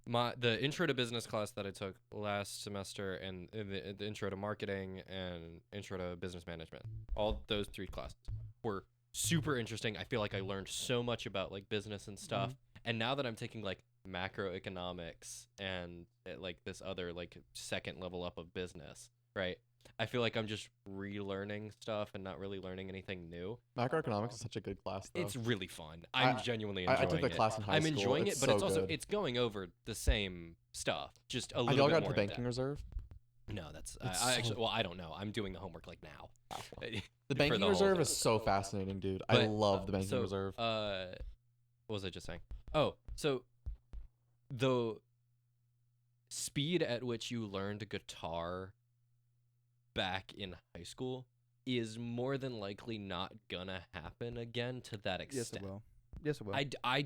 the intro to business class that I took last semester, and the intro to marketing and intro to business management, all those 3 classes were super interesting. I feel like I learned so much about like business and stuff. And now that I'm taking like macroeconomics and like this other like second level up of business, right? I feel like I'm just relearning stuff and not really learning anything new. Macroeconomics is such a good class, though. It's really fun. I'm genuinely enjoying I took the it. class in high I'm school. enjoying It's it, but it's so also good. it's going over the same stuff, just a Have little y'all bit got more the in banking depth. reserve? No, that's It's I so- actually. Well, I don't know. I'm doing the homework like now. The For banking the whole reserve thing. is so fascinating, dude. I But, love the banking so, reserve. What was I just saying? Oh, so the speed at which you learned guitar back in high school is more than likely not gonna happen again to that Yes, extent. it will. Yes, it will. I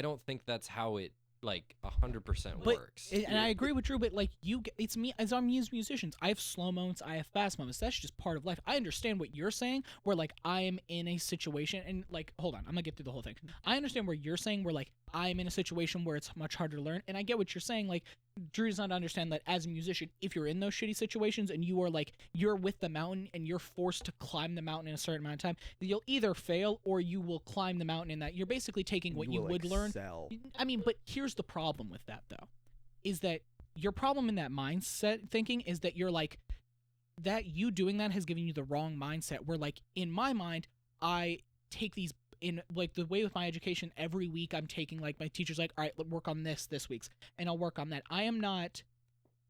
don't think that's how it like 100% But works. and I agree with Drew, but like it's me as I'm musicians. I have slow moments, I have fast moments. That's just part of life. I understand what you're saying, where like I am in a situation, and like hold on, I'm gonna get through the whole thing. I understand where you're saying, where like I'm in a situation where it's much harder to learn, and I get what you're saying. Like Drew does not understand that as a musician, if you're in those shitty situations and you are like you're with the mountain and you're forced to climb the mountain in a certain amount of time, you'll either fail or you will climb the mountain. In that you're basically taking what you will would learn. excel. I mean, but here's the problem with that, though, is that your problem in that mindset thinking is that you're like, that you doing that has given you the wrong mindset. Where, like, in my mind, I take these in, like, the way with my education, every week I'm taking, like, my teacher's like, all right, work on this week's, and I'll work on that. I am not.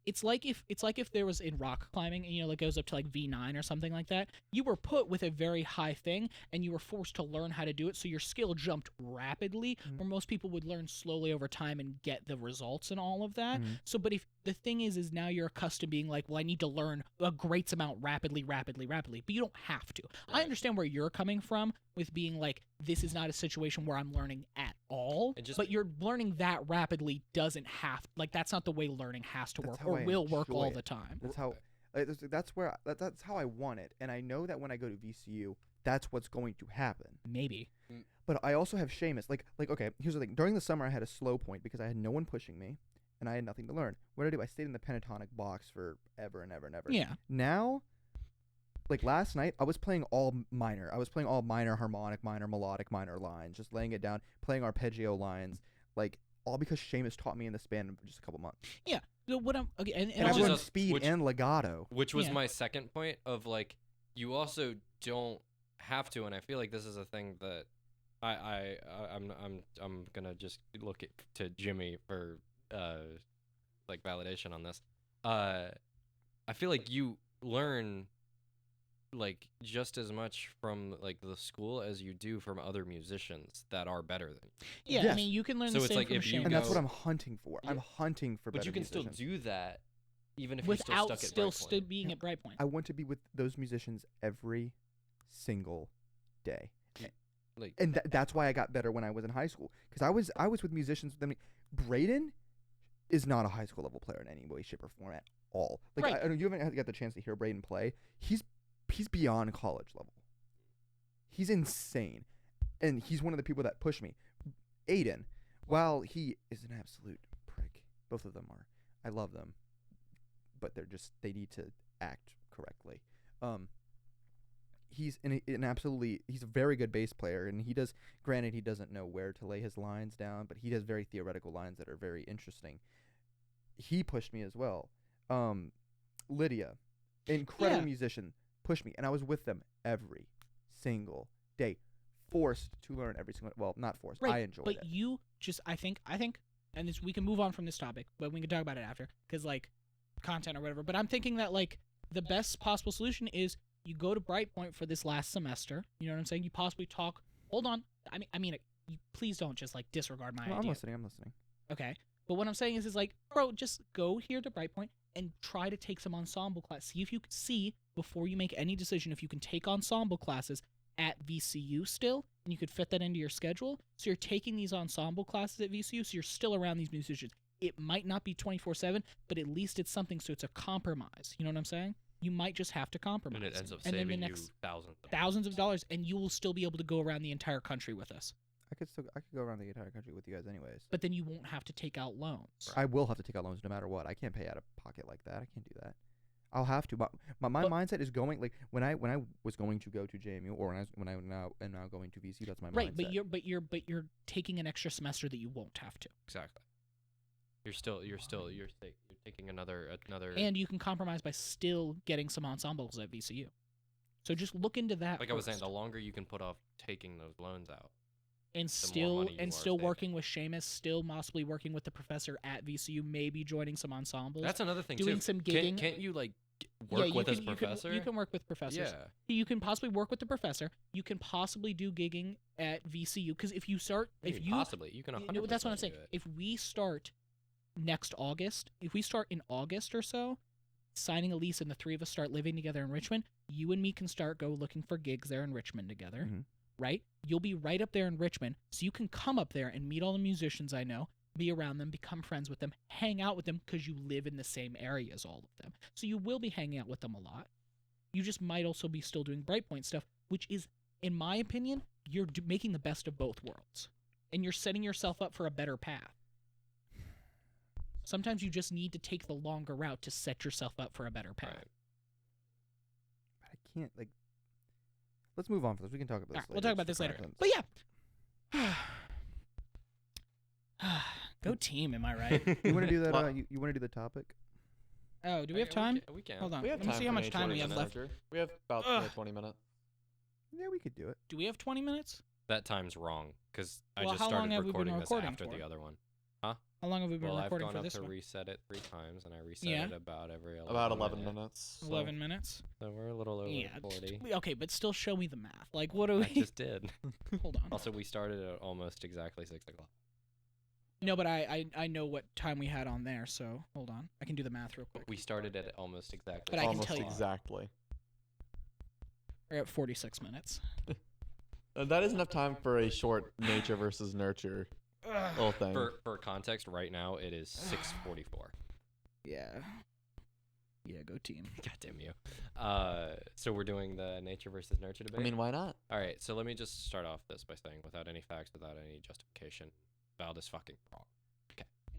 It's like if there was in rock climbing, and like goes up to like V9 or something like that. You were put with a very high thing, and you were forced to learn how to do it. So your skill jumped rapidly, where most people would learn slowly over time and get the results and all of that. So, but if the thing is now you're accustomed to being like, well, I need to learn a great amount rapidly, but you don't have to. I understand where you're coming from with being like, this is not a situation where I'm learning at all, but you're learning that rapidly doesn't have, like, that's not the way learning has to That's work how or I will work enjoy all it. the time. That's how. That's how I want it, and I know that when I go to VCU, that's what's going to happen. Maybe. But I also have Seamus. Like okay, here's the thing. During the summer, I had a slow point because I had no one pushing me, and I had nothing to learn. What did I do? I stayed in the pentatonic box for ever and ever and ever. Yeah. Now, like last night, I was playing all minor. I was playing all minor harmonic, minor melodic, minor lines, just laying it down, playing arpeggio lines, like all because Seamus taught me in the span of just a couple months. Yeah. So what I'm okay, and And I Which is learned a- speed which- and legato. Which was Yeah. my second point of like, you also don't have to, and I feel like this is a thing that I'm gonna just look to Jimmy for like validation on this. I feel like you learn like just as much from like the school as you do from other musicians that are better than you. yeah, I Yes. mean, you can learn So the it's same like from if you Seamus. And that's what go- I'm hunting for. Yeah. I'm hunting for But better you can still musicians. do that even if without you're still stuck at still Brightpoint. being at Brightpoint. I want to be with those musicians every single day. Like, And that's why I got better when I was in high school, because I was with musicians. I mean, Braden is not a high school level player in any way, shape, or form at all. Like Right. I know you haven't got the chance to hear Braden play. He's beyond college level. He's insane, and he's one of the people that push me. Aiden, while he is an absolute prick, both of them are. I love them, but they need to act correctly. He's he's a very good bass player, and he doesn't know where to lay his lines down, but he does very theoretical lines that are very interesting. He pushed me as well. Lydia, incredible Yeah. musician, pushed me, and I was with them every single day, forced to learn every single. Well, not forced. Right, I enjoyed but it. you just, I think, and we can move on from this topic, but we can talk about it after, because like content or whatever. But I'm thinking that like the best possible solution is You go to Brightpoint for this last semester. You know what I'm saying? You possibly talk. Hold on. I mean, you, please don't just like disregard my No, I'm idea. listening. Okay. But what I'm saying is like, bro, just go here to Brightpoint and try to take some ensemble class. See if you can see before you make any decision if you can take ensemble classes at VCU still, and you could fit that into your schedule. So you're taking these ensemble classes at VCU, so you're still around these musicians. It might not be 24/7, but at least it's something, so it's a compromise. You know what I'm saying? You might just have to compromise. And it ends up and then saving the you next thousands of dollars, and you will still be able to go around the entire country with us. I could go around the entire country with you guys anyways. But then you won't have to take out loans. I will have to take out loans no matter what. I can't pay out of pocket like that. I can't do that. I'll have to. But my mindset is going like when I was going to go to JMU or when I am now going to VC. That's my Right, mindset. but you're taking an extra semester that you won't have to. Exactly. You're taking another. And you can compromise by still getting some ensembles at VCU. So just look into that. Like I was saying, first. the longer you can put off taking those loans out, and the more still money you are saving. working with Seamus, still possibly working with the professor at VCU, maybe joining some ensembles. that's another thing doing too. some gigging. Can't you like Yeah, work you with can, this professor? You can work with professors. Yeah. You can possibly work with the professor. You can possibly do gigging at VCU because if you start, Maybe if you possibly you can 100%. that's what I'm saying. do it. If we start next August, if we start in August or so, signing a lease and the three of us start living together in Richmond, you and me can start go looking for gigs there in Richmond together, Mhm. right? You'll be right up there in Richmond, so you can come up there and meet all the musicians I know, be around them, become friends with them, hang out with them because you live in the same area as all of them. So you will be hanging out with them a lot. You just might also be still doing Brightpoint stuff, which is, in my opinion, you're making the best of both worlds. And you're setting yourself up for a better path. Sometimes you just need to take the longer route to set yourself up for a better path. Right. I can't like. Let's move on for this. We can talk about this. All right, we'll talk about this later. Conference. But yeah. Go team, am I right? You want to do that? Well- You want to do the topic? Oh, do we have time? We can. Hold on. We have Let me time see for how much nature time we versus have left. nurture. We have about Ugh. 20 minutes. Yeah, we could do it. Do we have 20 minutes? That time's wrong because I Well, just how long started have we been recording this recording after for? the other one. How long have we been Well, I've recording gone for up this to one? reset it 3 times, and I reset Yeah. it about every 11 About 11 minutes. minutes. so- 11 minutes? So we're a little over Yeah. 40. Okay, but still show me the math. Like, what do we... I just did. Hold on. Also, we started at almost exactly 6 o'clock. No, but I know what time we had on there, so hold on. I can do the math real quick. We started at almost exactly. But I can Almost tell you- exactly. We're at 46 minutes. That is enough time for a short nature versus nurture little thing. For context, right now it is 6:44. Yeah. Yeah, go team. God damn you. So we're doing the nature versus nurture debate. I mean, why not? all right. So let me just start off this by saying, without any facts, without any justification, Val is fucking wrong.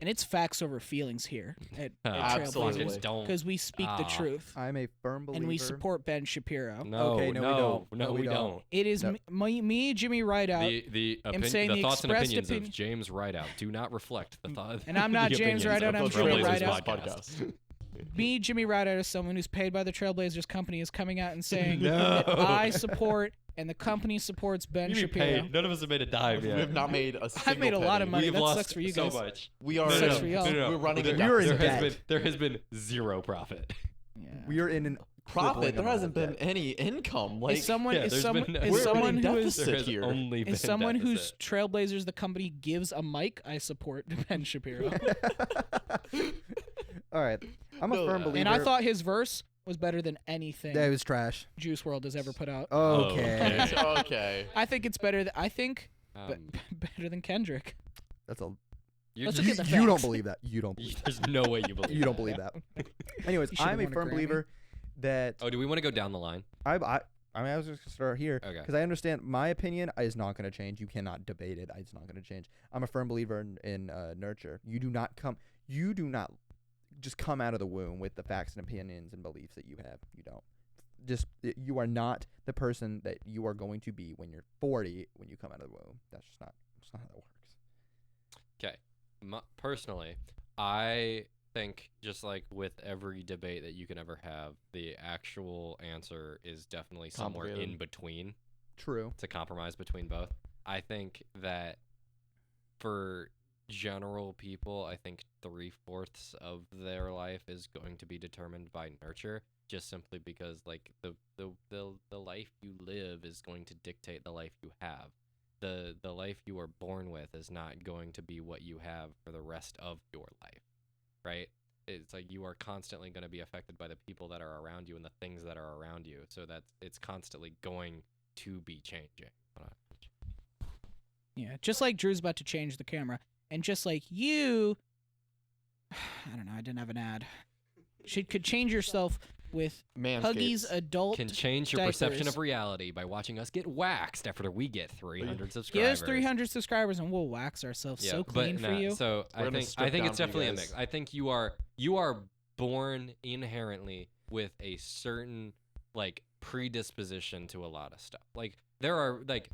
And it's facts over feelings here at Absolutely. Trailblazers. Don't. Because we speak the truth. I'm a firm believer. And we support Ben Shapiro. No, Okay, no, we don't. No, we don't. It is No. me, Jimmy Rideout. The saying the thoughts and expressed opinions opinion- of James Rideout do not reflect the thought. And I'm not the James opinions Rideout, of I'm the Jimmy Trailblazers Rideout. podcast. Me, Jimmy Rideout, as someone who's paid by the Trailblazers company, is coming out and saying No. that I support and the company supports Ben Shapiro. None of us have made a dive We yet. have not made a single I've made a lot of penny. money. We've That lost sucks for you so guys. much. We are. Sucks for y'all. We're running a You're in deficit. debt. There has been zero profit. Yeah. We are in an Profit. crippling There amount hasn't of been debt. any income. Like Is someone yeah, is there's someone been- is We're someone in who deficit. is There has here. only been is someone whose deficit. Trailblazers the company gives a mic? I support Ben Shapiro. All right. I'm a No, firm believer. And I thought his verse was better than anything that was trash. Juice WRLD has ever put out. Okay. Okay. Okay. I think it's better. I think Um, better than Kendrick. That's a. you're Let's just- look at the You don't facts. believe that. You don't believe. There's no way you believe. You don't that. believe that. Anyways, You should've I'm a won a firm Grammy. believer that Oh, do we want to go down the line? I mean, I was just gonna start here Okay. because I understand my opinion is not going to change. You cannot debate it. It's not going to change. I'm a firm believer in nurture. You do not just come out of the womb with the facts and opinions and beliefs that you have. You don't. You are not the person that you are going to be when you're 40 when you come out of the womb. That's just not. That's not how that works. Okay. Personally, I think just like with every debate that you can ever have, the actual answer is definitely somewhere in Complicated. between. True. It's a compromise between both. I think that for general people, I think 3/4 of their life is going to be determined by nurture, just simply because like the life you live is going to dictate the life you have. The life you are born with is not going to be what you have for the rest of your life, right? It's like you are constantly going to be affected by the people that are around you and the things that are around you, so that it's constantly going to be changing. Yeah, just like Drew's about to change the camera, and just like you, I don't know, I didn't have an ad. Could change yourself with Huggies Manscaped. adult Can change your perception diapers. of reality by watching us get waxed after we get 300 Give subscribers. us 300 subscribers and we'll wax ourselves so clean for you. So We're gonna I strip think down it's for you definitely a guys. mix. I think you are born inherently with a certain like predisposition to a lot of stuff. Like there are like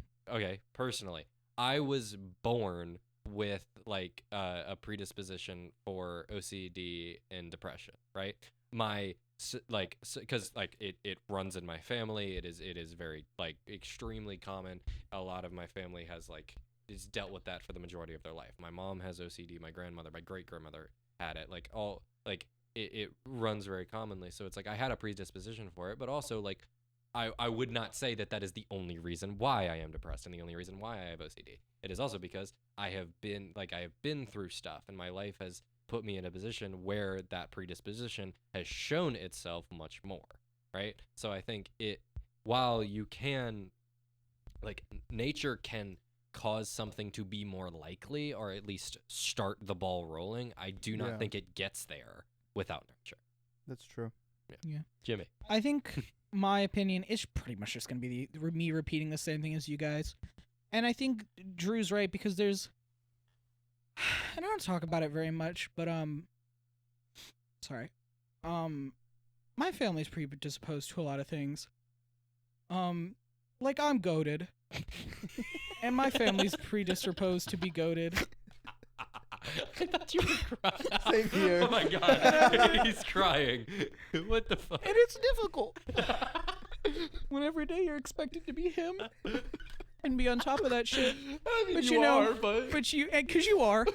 personally, I was born with like a predisposition for OCD and depression, right? Because it runs in my family. It is very like extremely common. A lot of my family has is dealt with that for the majority of their life. My mom has OCD. My grandmother, my great grandmother had it. It runs very commonly. So it's like I had a predisposition for it, but also like I would not say that is the only reason why I am depressed and the only reason why I have OCD. It is also because I have been through stuff, and my life has put me in a position where that predisposition has shown itself much more, right? So I think while you can, like, nature can cause something to be more likely or at least start the ball rolling, I do not Yeah. think it gets there without nurture. That's true. Yeah. Jimmy. I think my opinion is pretty much just going to be me repeating the same thing as you guys. And I think Drew's right because I don't talk about it very much, but my family's predisposed to a lot of things. Like I'm goated. And my family's predisposed to be goated. I thought you were crying. Same here. Oh my god, he's crying. What the fuck? And it's difficult. When every day you're expected to be him and be on top of that shit. But you know, because you are.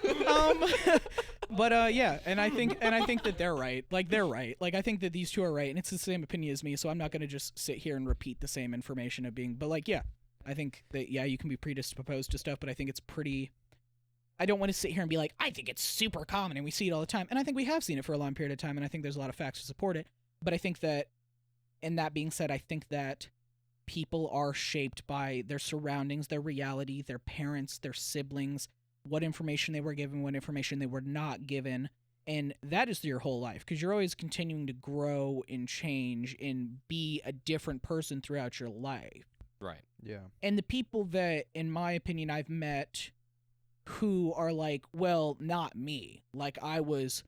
Yeah, and I think that they're right. Like they're right. Like I think that these two are right, and it's the same opinion as me. So I'm not gonna just sit here and repeat the same information of being. But like, yeah, I think that you can be predisposed to stuff, but I think it's pretty. I don't want to sit here and be like, I think it's super common and we see it all the time. And I think we have seen it for a long period of time, and I think there's a lot of facts to support it. But I think that, and that being said, I think that people are shaped by their surroundings, their reality, their parents, their siblings, what information they were given, what information they were not given. And that is your whole life, because you're always continuing to grow and change and be a different person throughout your life. Right. Yeah. And the people that, in my opinion, I've met who are like, well, not me. Like, I was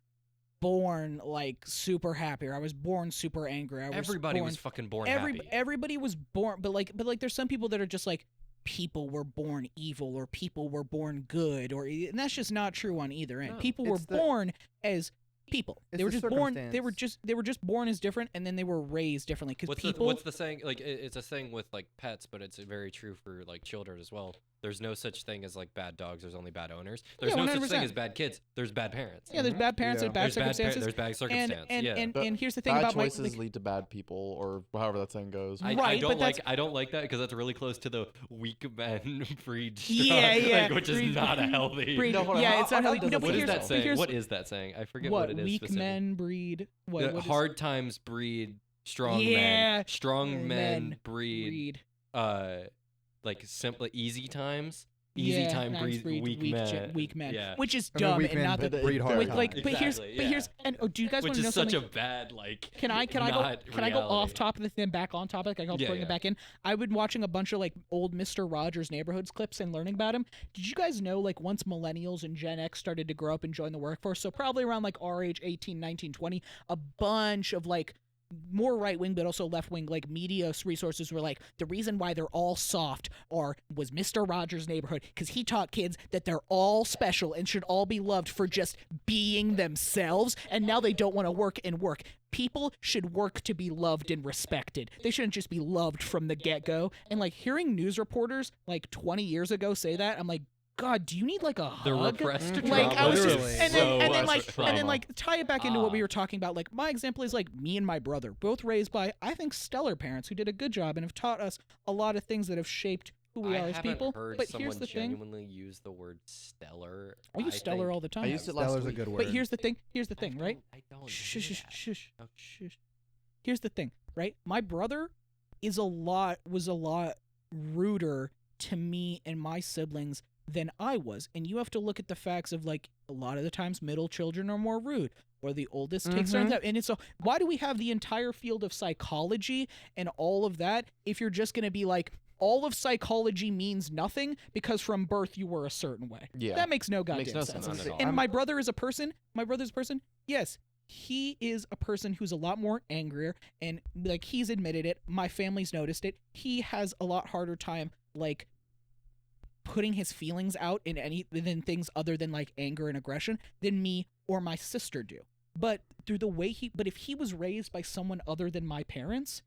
born, like, super happy, or I was born super angry. Everybody was fucking born happy. Everybody was born, but there's some people that are just like, people were born evil, or people were born good, and that's just not true on either end. No. People were born as people. It's They were the just born. circumstance. They were just born as different, and then they were raised differently. Because What's the saying? Like, it's a saying with like pets, but it's very true for like children as well. There's no such thing as like bad dogs. There's only bad owners. There's Yeah, no such 100%. thing as bad kids. There's bad parents. Yeah, there's bad parents, Yeah. there's bad circumstances. There's bad circumstances. And here's the thing bad about choices my lead to bad people, or however that saying goes. I Right, don't but that's- I don't like that because that's really close to the weak men breed strong, Yeah, yeah, like, which is breed- not a healthy. breed. No, hold on, Yeah, how- it's not how healthy. does No, it but What is here's that saying? here's What is that saying? I forget what what it is. weak specifically. men breed. What is Hard times breed strong Yeah, men. Strong men breed. breed like simply easy times. Easy Yeah, time times breed weak men. Weak men. Yeah. Which is I mean, dumb weak and men not the breed hard with, times. like. But here's Exactly, and do you guys want Which to know is such something? a bad like. Can I go not off reality. topic then back on topic? I'll Yeah, bring yeah. it back in. I've been watching a bunch of like old Mr. Rogers Neighborhoods clips and learning about him. Did you guys know, like, once millennials and Gen X started to grow up and join the workforce, so probably around like our age, 18, 19, 20, a bunch of like more right wing but also left wing like media resources were like, the reason why they're all soft was Mr. Rogers' Neighborhood, because he taught kids that they're all special and should all be loved for just being themselves, and now they don't want to work and work. People should work to be loved and respected. They shouldn't just be loved from the get-go. And like hearing news reporters like 20 years ago say that, I'm like, God, do you need like a The hug? repressed Like trauma. I was just, Literally. and So then much trauma. like tie it back into what we Ah. were talking about. Like my example is like me and my brother, both raised by I think stellar parents who did a good job and have taught us a lot of things that have shaped who we I are as haven't people. heard But someone here's the thing: genuinely use the word stellar. we use stellar think- all the time. I used it last Stellar's a week. good word. But here's the thing. Here's the thing, right? I don't. Shh, do shh, shh, that. shush, Okay. shush. Here's the thing, right? My brother was a lot ruder to me and my siblings than I was. And you have to look at the facts of like a lot of the times middle children are more rude or the oldest takes turns out. And it's so why do we have the entire field of psychology and all of that if you're just going to be like all of psychology means nothing because from birth you were a certain way. Yeah. That makes no goddamn Makes no sense. sense. None at all. And my brother is a person. My brother's a person. Yes, he is a person who's a lot more angrier, and like he's admitted it. My family's noticed it. He has a lot harder time like putting his feelings out than things other than like anger and aggression than me or my sister do. But through the way if he was raised by someone other than my parents,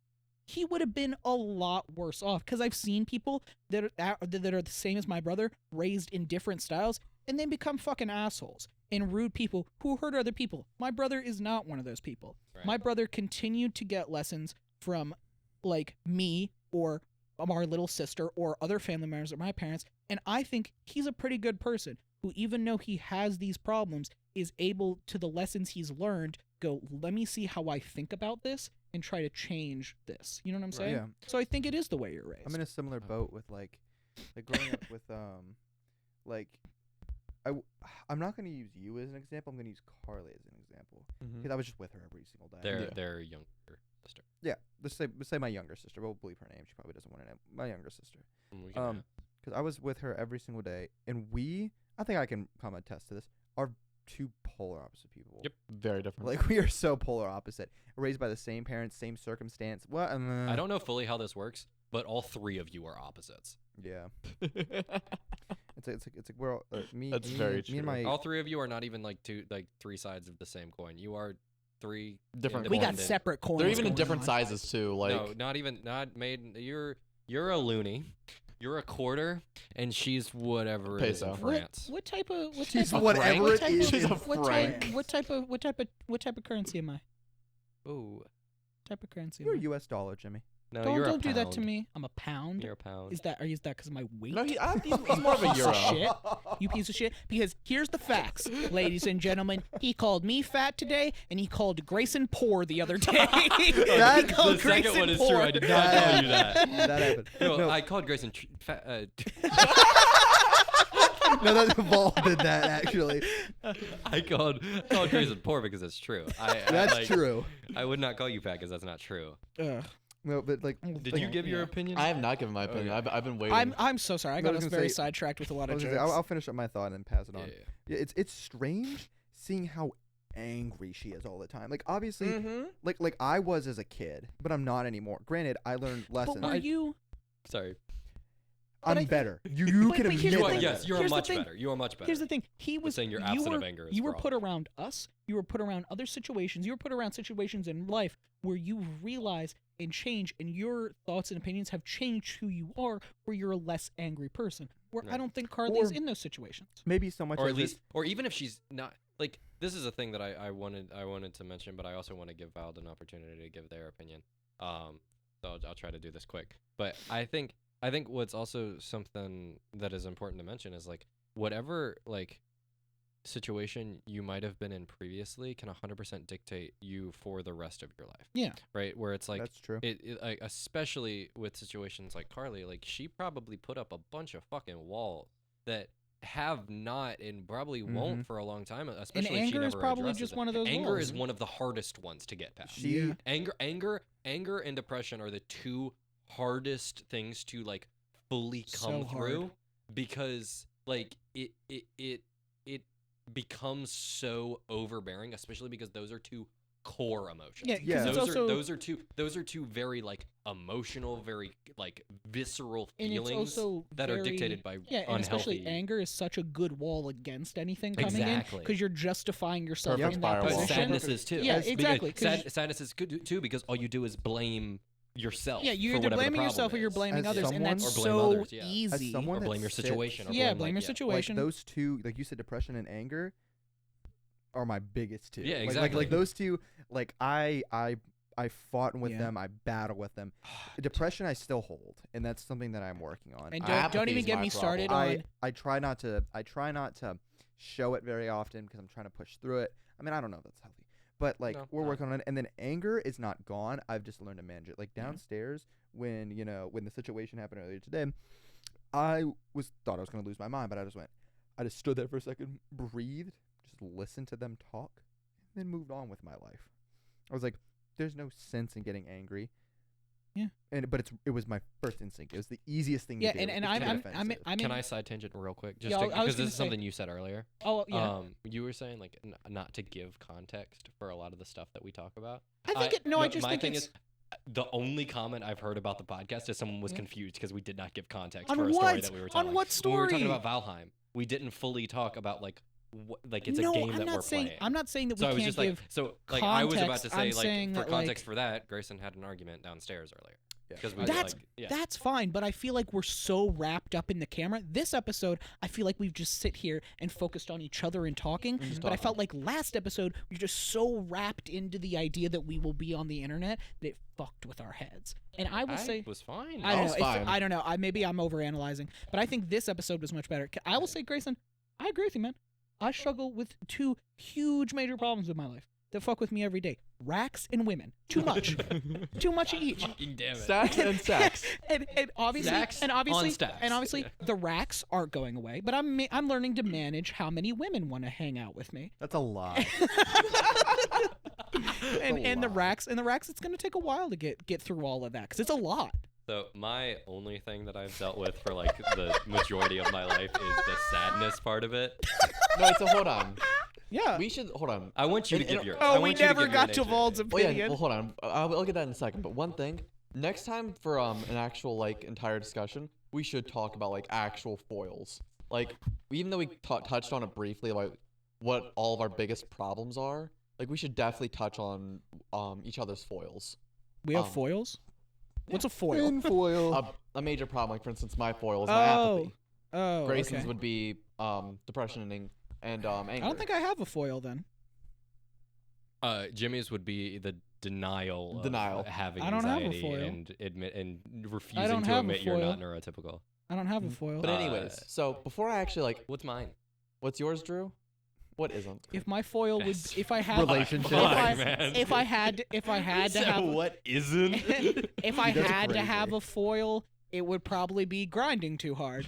he would have been a lot worse off. Because I've seen people that are the same as my brother, raised in different styles, and then become fucking assholes and rude people who hurt other people. My brother is not one of those people. Right. My brother continued to get lessons from like me or our little sister or other family members or my parents, and I think he's a pretty good person who, even though he has these problems, is able to the lessons he's learned go, let me see how I think about this and try to change this. You know what I'm saying? Yeah. So I think it is the way you're raised. I'm in a similar boat with like growing up with like I'm not gonna use you as an example. I'm gonna use Carly as an example because I was just with her every single day. Their younger sister. Yeah, let's say my younger sister. We'll believe her name. She probably doesn't want to know. My younger sister. We can Because I was with her every single day, and I think I can come attest to this, are two polar opposite people. Yep. Very different. Like we are so polar opposite. Raised by the same parents, same circumstance. What? I don't know fully how this works, but all three of you are opposites. Yeah. It's like we're all, me. That's me, very Me true. and my All three of you are not even like three sides of the same coin. You are three Different we got independent- separate coins. They're even in going different on. sizes too. Like No, not made. You're a loony. You're a quarter, and she's whatever it is in Peso. France. What type of She's type of- whatever what it type is of- She's a what franc. type what type of currency am I? Ooh, Type of currency. You're a am I? U.S. dollar, Jimmy. no, Don't you're a don't do that to pound. me. I'm a pound. You're a pound. Is that because of my weight? no, he's more of a Piece euro. of shit. You piece of shit. Because here's the facts, ladies and gentlemen. He called me fat today, and he called Grayson poor the other day. He That- called the second Grayson one is poor. true. I did not That tell you that. That happened. No, No, I called Grayson no, that evolved in that actually. I called Grayson poor because it's true. That's like, true. I would not call you fat because that's not true. Ugh. No, but like, Did like, you give your Yeah. opinion? I have not given my opinion. Okay. I've been waiting. I'm so sorry. I I got was us gonna very say- sidetracked with a lot I of was jokes. gonna say, I'll finish up my thought and then pass it on. Yeah. Yeah, it's strange seeing how angry she is all the time. Like obviously, Mm-hmm. like I was as a kid, but I'm not anymore. Granted, I learned lessons. But were you? Sorry. but I'm I- better. You but- can but here's admit the You are, thing. that. yes, you are Here's the much thing. better. You are much better. Here's the thing. He was saying you're you absent were, of anger is You were wrong. put around us. You were put around other situations. You were put around situations in life where you realize and change, and your thoughts and opinions have changed who you are, where you're a less angry person. Where I Right. don't think Carly's Or- in those situations. Maybe so much or as at it- least, or even if she's not like this is a thing that I wanted to mention, but I also want to give Vald an opportunity to give their opinion. So I'll try to do this quick. But I think what's also something that is important to mention is like whatever like situation you might have been in previously can 100% dictate you for the rest of your life. Yeah. Right. Where it's like that's true. like, especially with situations like Carly, like she probably put up a bunch of fucking walls that have not and probably won't for a long time. Especially And if she anger is never probably addresses just it. one of those Anger walls. is one of the hardest ones to get past. She Yeah. Anger and depression are the two hardest things to like fully come So hard. through because like it becomes so overbearing, especially because those are two core emotions. Yeah, 'cause Yeah. it's Those also those are two very like emotional, very like visceral and it's feelings also that are very- dictated by yeah, and especially unhealthy. anger is such a good wall against anything coming Exactly. in because you're justifying yourself Perfect in that firewall. But position. sadness is too. Yeah, Because exactly, 'cause sadness is good too because all you do is blame yourself. Yeah, you're for either whatever the blaming yourself or problem you're is. blaming As others, and someone- that's Or blame so others, yeah. As easy. someone Or that blame your sits- situation. Or Yeah, blame blame like, your yeah. situation. Like those two, like you said, depression and anger, are my biggest two. Yeah, Like exactly. those two. Like I fought with Yeah. them. I battle with them. Depression I still hold, and that's something that I'm working on. And I- don't Apathy even is get my me started problem. on. I try not to show it very often because I'm trying to push through it. I mean, I don't know if that's healthy, but like No, we're no. working on it. And then anger is not gone. I've just learned to manage it. Like Yeah. downstairs when when the situation happened earlier today, I thought I was gonna lose my mind, but I just stood there for a second, breathed, just listened to them talk, and then moved on with my life. I was like, there's no sense in getting angry. Yeah. But it was my first instinct. It was the easiest thing Yeah, to do. and It's I'm inoffensive. Can I side tangent real quick? Just Yeah, I was because gonna this is say- something you said earlier. Oh yeah. You were saying like not to give context for a lot of the stuff that we talk about. I think it. No, I just my think thing it's. is the only comment I've heard about the podcast is someone was Yeah. confused because we did not give context On for a story what? that we were On telling. what When we were talking story? about Valheim, we didn't fully talk about like it's no, a game I'm that not we're saying. playing. I'm not saying that So I we was can't just give. like, so like I was about to context. say I'm saying like for that, like- context for that, Grayson had an argument downstairs earlier Yeah. because we That's- were like, yeah. That's fine, but I feel like we're so wrapped up in the camera. This episode, I feel like we've just sit here and focused on each other and talking. just But I talking. felt like last episode, we were just so wrapped into the idea that we will be on the internet that it fucked with our heads. And I will say, was fine. I don't was know. fine. I don't know. Maybe I'm overanalyzing, but I think this episode was much better. I will say, Grayson, I agree with you, man. I struggle with two huge major problems in my life that fuck with me every day: racks and women. Too much. Too much of each. Fucking damn it. Stacks and sex. and obviously, Stacks and obviously, on stacks. and obviously, Yeah. the racks aren't going away. But I'm learning to manage how many women want to hang out with me. That's a lie. and the lot. racks, it's gonna take a while to get through all of that because it's a lot. So my only thing that I've dealt with for like the majority of my life is the sadness part of it. No, so hold on. Yeah. We should hold on. I want you to And- give your. Oh, I we want you to never give your got to nature. Vald's Oh yeah, opinion. well hold on. I'll get that in a second. But one thing, next time for an actual like entire discussion, we should talk about like actual foils. Like even though we touched on it briefly, like what all of our biggest problems are, like we should definitely touch on each other's foils. We have um, foils. What's a foil? Tinfoil. A major problem, like for instance, my foil is my Oh, apathy. oh, Grayson's okay. would be depression and anger. I don't think I have a foil then. Jimmy's would be the denial. Denial. Of having I don't have a anxiety foil. and refusing don't to have a admit you're not foil. neurotypical. I don't have a foil. But anyways, so before I actually like, What's mine? what's yours, Drew? What isn't? If my foil would, Yes. if I had, Relationship. if I had to have, what isn't? if I That's had to crazy. have a foil, it would probably be grinding too hard.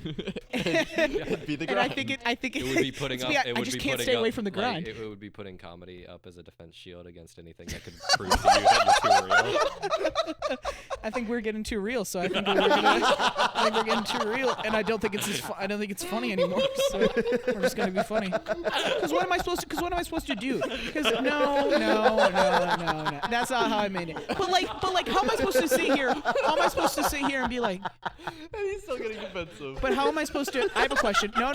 It'd be the And I grind. think It would be putting it's up. me, It I would just be can't putting stay up, away from the like, grind. it would be putting comedy up as a defense shield against anything that could prove to you that you're too real. I think we're getting too real, so I think we're getting too real, and I don't think I don't think it's funny anymore. So we're just gonna be funny. Because what am I supposed to do? Because no. That's not how I made it. But like, how am I supposed to sit here? How am I supposed to sit here and be like? And he's still getting defensive. But how am I supposed to? I have a question. No.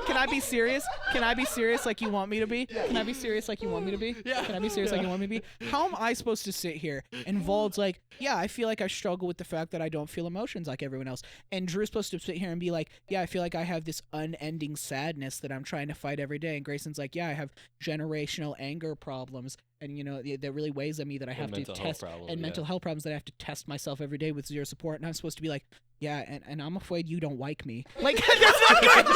Can I be serious? Can I be serious like you want me to be? Can I be serious like you want me to be? Yeah. Can I be serious like you want me to be? How am I supposed to sit here and Vald's like, yeah, I feel like I struggle with the fact that I don't feel emotions like everyone else. And Drew's supposed to sit here and be like, yeah, I feel like I have this unending sadness that I'm trying to fight every day. And Grayson's like, yeah, I have generational anger problems. And, that really weighs on me that I have to mental health test problems, and yeah. mental health problems that I have to test myself every day with zero support. And I'm supposed to be like, yeah, and I'm afraid you don't like me. Like, that's not good.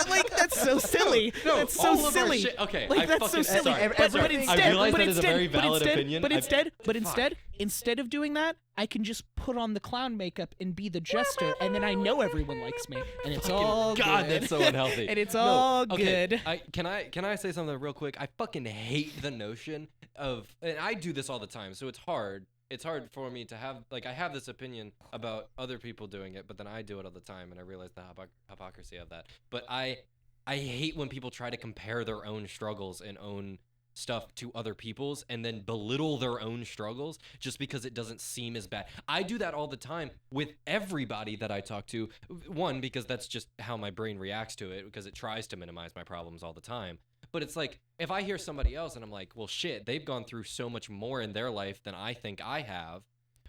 Like, that's so silly. That's so all of our silly. shit- okay, Like, I that's fucking- so silly. sorry, But sorry. instead, I realize but that is a instead- very but valid instead- opinion. But Fuck. instead of doing that, I can just put on the clown makeup and be the jester, and then I know everyone likes me, and it's all God, good. that's so unhealthy. And it's all Okay, good. Can I say something real quick? I fucking hate the notion of, and I do this all the time, so it's hard. It's hard for me to have, like, I have this opinion about other people doing it, but then I do it all the time, and I realize the hypocrisy of that. But I hate when people try to compare their own struggles and own stuff to other people's and then belittle their own struggles just because it doesn't seem as bad. I do that all the time with everybody that I talk to. One, because that's just how my brain reacts to it, because it tries to minimize my problems all the time. But it's like, if I hear somebody else and I'm like, well, shit, they've gone through so much more in their life than I think I have.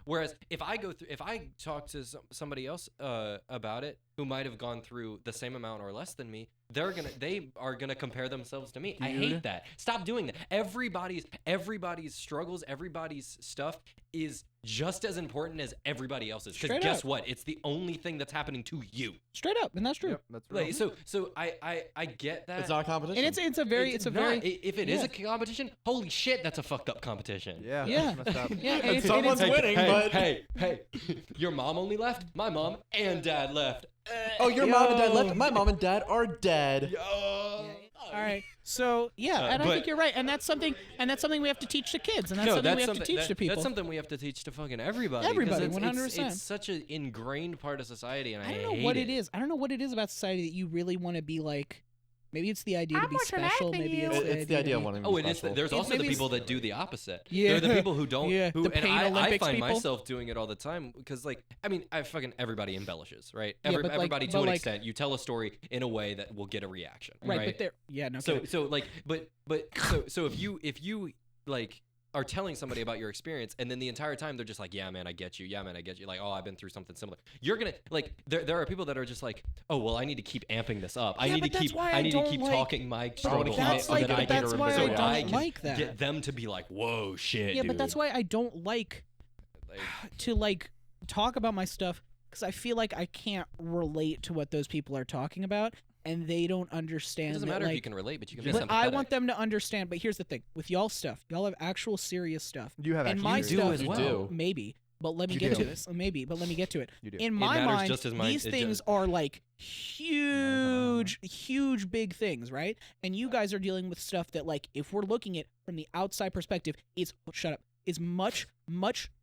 Whereas if I talk to somebody else about it who might have gone through the same amount or less than me, they are gonna compare themselves to me. I hate that. Stop doing that. Everybody's struggles, everybody's stuff is just as important as everybody else's. Because guess what? It's the only thing that's happening to you. Straight up, and that's true. Yep, that's right. Like, so I get that. It's not a competition. And it's a very if it is a competition, holy shit, that's a fucked up competition. Yeah. Yeah. Messed up. yeah. And And someone's winning, but hey, your mom only left. My mom and dad left. oh, your mom and dad left. My mom and dad are dead. All right. So and I but- think you're right, and that's something we have to teach to kids, and that's something we have to teach to people. That's something we have to teach to fucking everybody. Everybody, 'cause 100%. It's such an ingrained part of society, and I don't know hate what it is. I don't know what it is about society that you really want to be like. Maybe it's the idea to be special. Maybe It's the idea of wanting to be Oh, and special. there's also the maybe people that do the opposite. Yeah. They're the people who don't. Yeah, Who, the and Pain I Olympics find people. myself doing it all the time because, like, I mean, everybody embellishes, right? Yeah, but, like- Everybody to but, an like- extent. You tell a story in a way that will get a reaction, right, but they're So if you like are telling somebody about your experience and then the entire time they're just like, yeah man, I get you, like, oh, I've been through something similar, you're gonna like there are people that are just like, oh well, I need to keep amping this up, I Yeah, need to but that's keep why I don't like- talking my struggle that's so like- that I but get that's why I so don't I can like that. get them to be like, whoa shit, yeah, dude. but that's why I don't like to like talk about my stuff, because I feel like I can't relate to what those people are talking about, and they don't understand. It doesn't that, matter like, if you can relate, but you can be but I sympathetic. want them to understand. But here's the thing: with y'all stuff, y'all have actual serious stuff. You have and actually my You do stuff, as You well. do. maybe. But let me You get do. to this. Maybe, but let me get to it. You do. In It my matters mind, just as much- these it things just- are like huge, big things, right? And you guys are dealing with stuff that, like, if we're looking at from the outside perspective, is much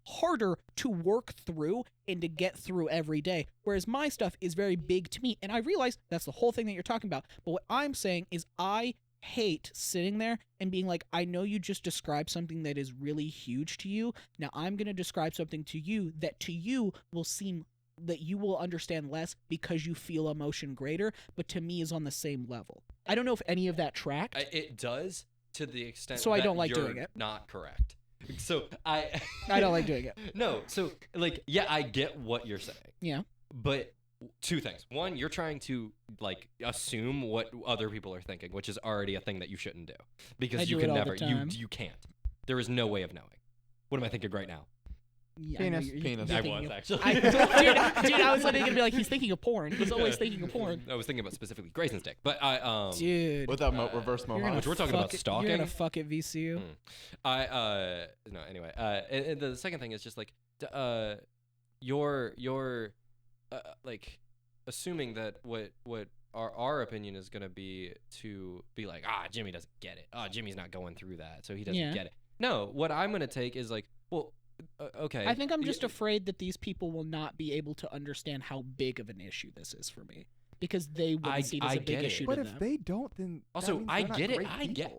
harder to work through and to get through every day. Whereas my stuff is very big to me, and I realize that's the whole thing that you're talking about. But what I'm saying is, I hate sitting there and being like, I know you just described something that is really huge to you. Now I'm going to describe something to you that to you will seem that you will understand less because you feel emotion greater, but to me is on the same level. I don't know if any of that tracked. It does to the extent So I that don't like you're doing it. not correct. So I don't like doing it. No, so like, yeah, I get what you're saying. Yeah. But two things. One, you're trying to like assume what other people are thinking, which is already a thing that you shouldn't do, because I you do can it all never the time. you can't. There is no way of knowing. What am I thinking right now? Yeah, I know Penis. you're Penis. thinking I was of- actually. dude, I was literally gonna be like, he's thinking of porn. He's always thinking of porn. I was thinking about specifically Grayson's dick, but I Dude, With that reverse you're gonna mohawk. Which we're talking about fuck it- stalking. You're gonna fuck at VCU. no, anyway, and the second thing is just like you're like assuming that what our opinion is gonna be to be like, Jimmy doesn't get it, Jimmy's not going through that, so he doesn't Yeah. get it. No, what I'm gonna take is like, well, okay, I think I'm just afraid that these people will not be able to understand how big of an issue this is for me, because they wouldn't see it as I a big get it. issue But to if them. they don't, then that also means I they're not get it. great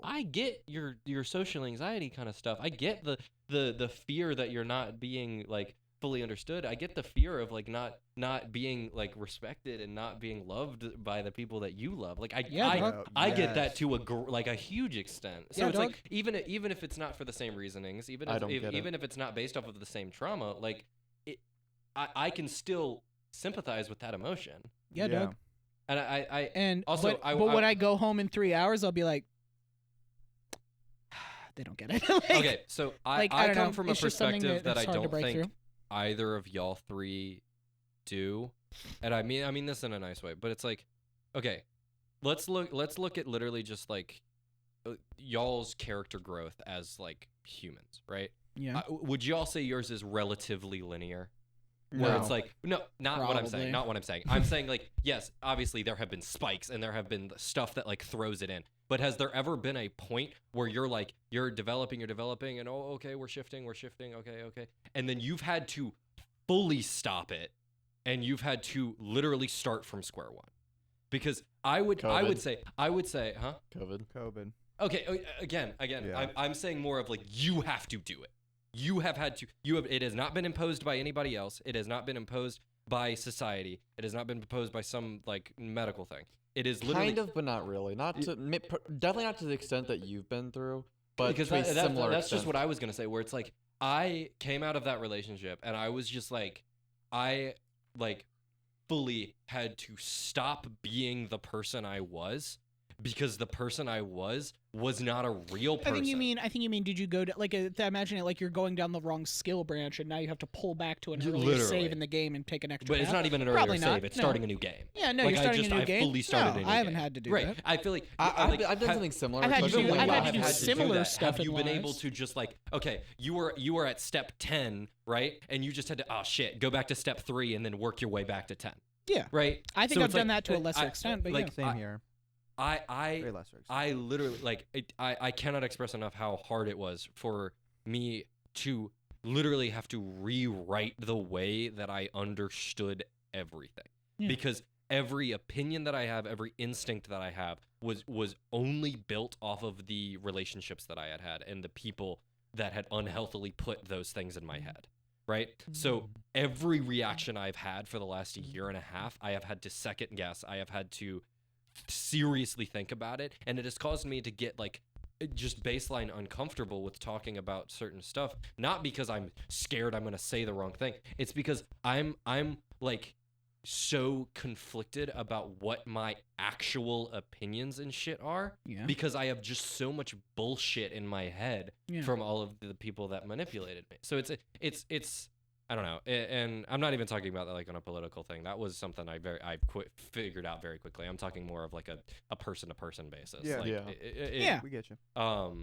I get people. your social anxiety kind of stuff. I get the fear that you're not being like fully understood. I get the fear of like not being like respected and not being loved by the people that you love. Like I get that to a huge extent. So Yeah, it's dog. like even if it's not for the same reasonings, even I don't if get it. even if it's not based off of the same trauma, like I can still sympathize with that emotion. Yeah, Doug. And I And Also, but, I- but I- when I go home in 3 hours, I'll be like, they don't get it. Like, okay, so I don't come know. from a It's just something perspective that I that's hard to don't break think through. either of y'all three do, and I mean this in a nice way, but it's like, okay, let's look at literally just like y'all's character growth as like humans, right? Yeah. Would y'all say yours is relatively linear? Where No. it's like, no, not what I'm Probably. saying. Not what I'm saying. I'm saying like, yes, obviously there have been spikes and there have been stuff that like throws it in. But has there ever been a point where you're developing, and oh, okay, we're shifting, okay, and then you've had to fully stop it, and you've had to literally start from square one? Because I would say, huh? COVID. Okay, again, Yeah. I'm saying more of like, you have to do it. You have had to. It has not been imposed by anybody else. It has not been imposed by society. It has not been imposed by some like medical thing. it is literally Kind of, but not really. Not to definitely not to the extent that you've been through, but because to a similar that's just extent. what I was gonna say. Where it's like I came out of that relationship and I was just like, I like fully had to stop being the person I was because the person I was not a real person. I think you mean. Did you go to like? Imagine it like you're going down the wrong skill branch, and now you have to pull back to an earlier Literally. save in the game and take an extra. But it's path? not even an earlier Probably save. not, It's no. starting a new game. Yeah, no, Like, you're starting a new game. I fully started a new I haven't game. had to do Right. that. I feel like I've done something similar. I've had to especially do- when I've you had to do have similar stuff Have in you been able lives. to just like, okay, you were at step 10, right? And you just had to, oh shit, go back to step 3 and then work your way back to 10. Yeah. Right. I think So I've it's done like, that to a lesser extent, but like, Same here. I Way lesser extent. I literally like I cannot express enough how hard it was for me to literally have to rewrite the way that I understood everything. Yeah. Because every opinion that I have, every instinct that I have was only built off of the relationships that I had and the people that had unhealthily put those things in my head. Right? So every reaction I've had for the last year and a half, I have had to second guess. I have had to seriously think about it, and it has caused me to get like just baseline uncomfortable with talking about certain stuff, not because I'm scared I'm going to say the wrong thing. It's because I'm like so conflicted about what my actual opinions and shit are Yeah. because I have just so much bullshit in my head Yeah. from all of the people that manipulated me. So it's I don't know, and I'm not even talking about that like on a political thing. That was something I figured out very quickly. I'm talking more of like a person to person basis. Yeah. Like, Yeah. Yeah. We get you.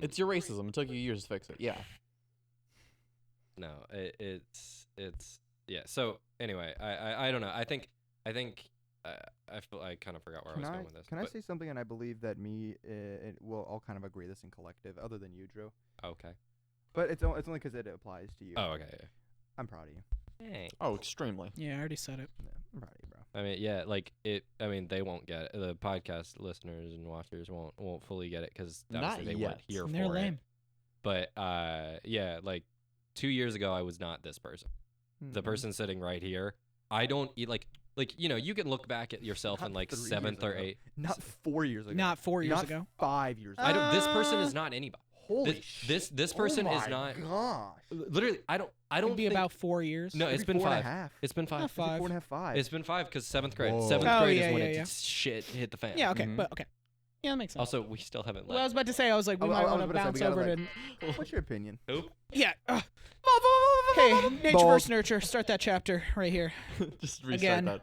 It's your racism. It took you years to fix it. Yeah. No, it's yeah. So anyway, I don't know. I think I feel I kind of forgot where I was going with this. Can I but- say something? And I believe that we'll all kind of agree this in collective, other than you, Drew. Okay. But it's only because it applies to you. Oh, okay. I'm proud of you. Yeah. Oh, extremely. Yeah, I already said it. Yeah, I'm proud of you, bro. I mean, yeah, like it. I mean, they won't get it. The podcast listeners and watchers won't fully get it because Not they weren't yet. here They're for lame. it. But yeah, like 2 years ago, I was not this person. The Mhm. person sitting right here, I don't eat like you can look back at yourself Not in like 3 years 7th or ago. 8th. Not 4 years ago. Not 4 years Not ago. 5 years ago. I don't. This person Uh, is not anybody. Holy This person oh is my not. Gosh. Literally, I don't It'd be think, about 4 years. No, it's Maybe been 4 and a 5. half. It's been 5. Not 5. 4 and a half, 5. It's been 5 because 7th grade. Whoa. 7th Oh, grade yeah, is when yeah, yeah. shit hit the fan. Yeah. Okay. Mhm. But okay. Yeah, that makes sense. Also, we still haven't Well, I was left. about to say, I was like, we I might was want to about to say, bounce we gotta, over like- to. What's your opinion? Nope. Yeah. Okay, nature Balls. versus nurture. Start that chapter right here. Just restart Again. that.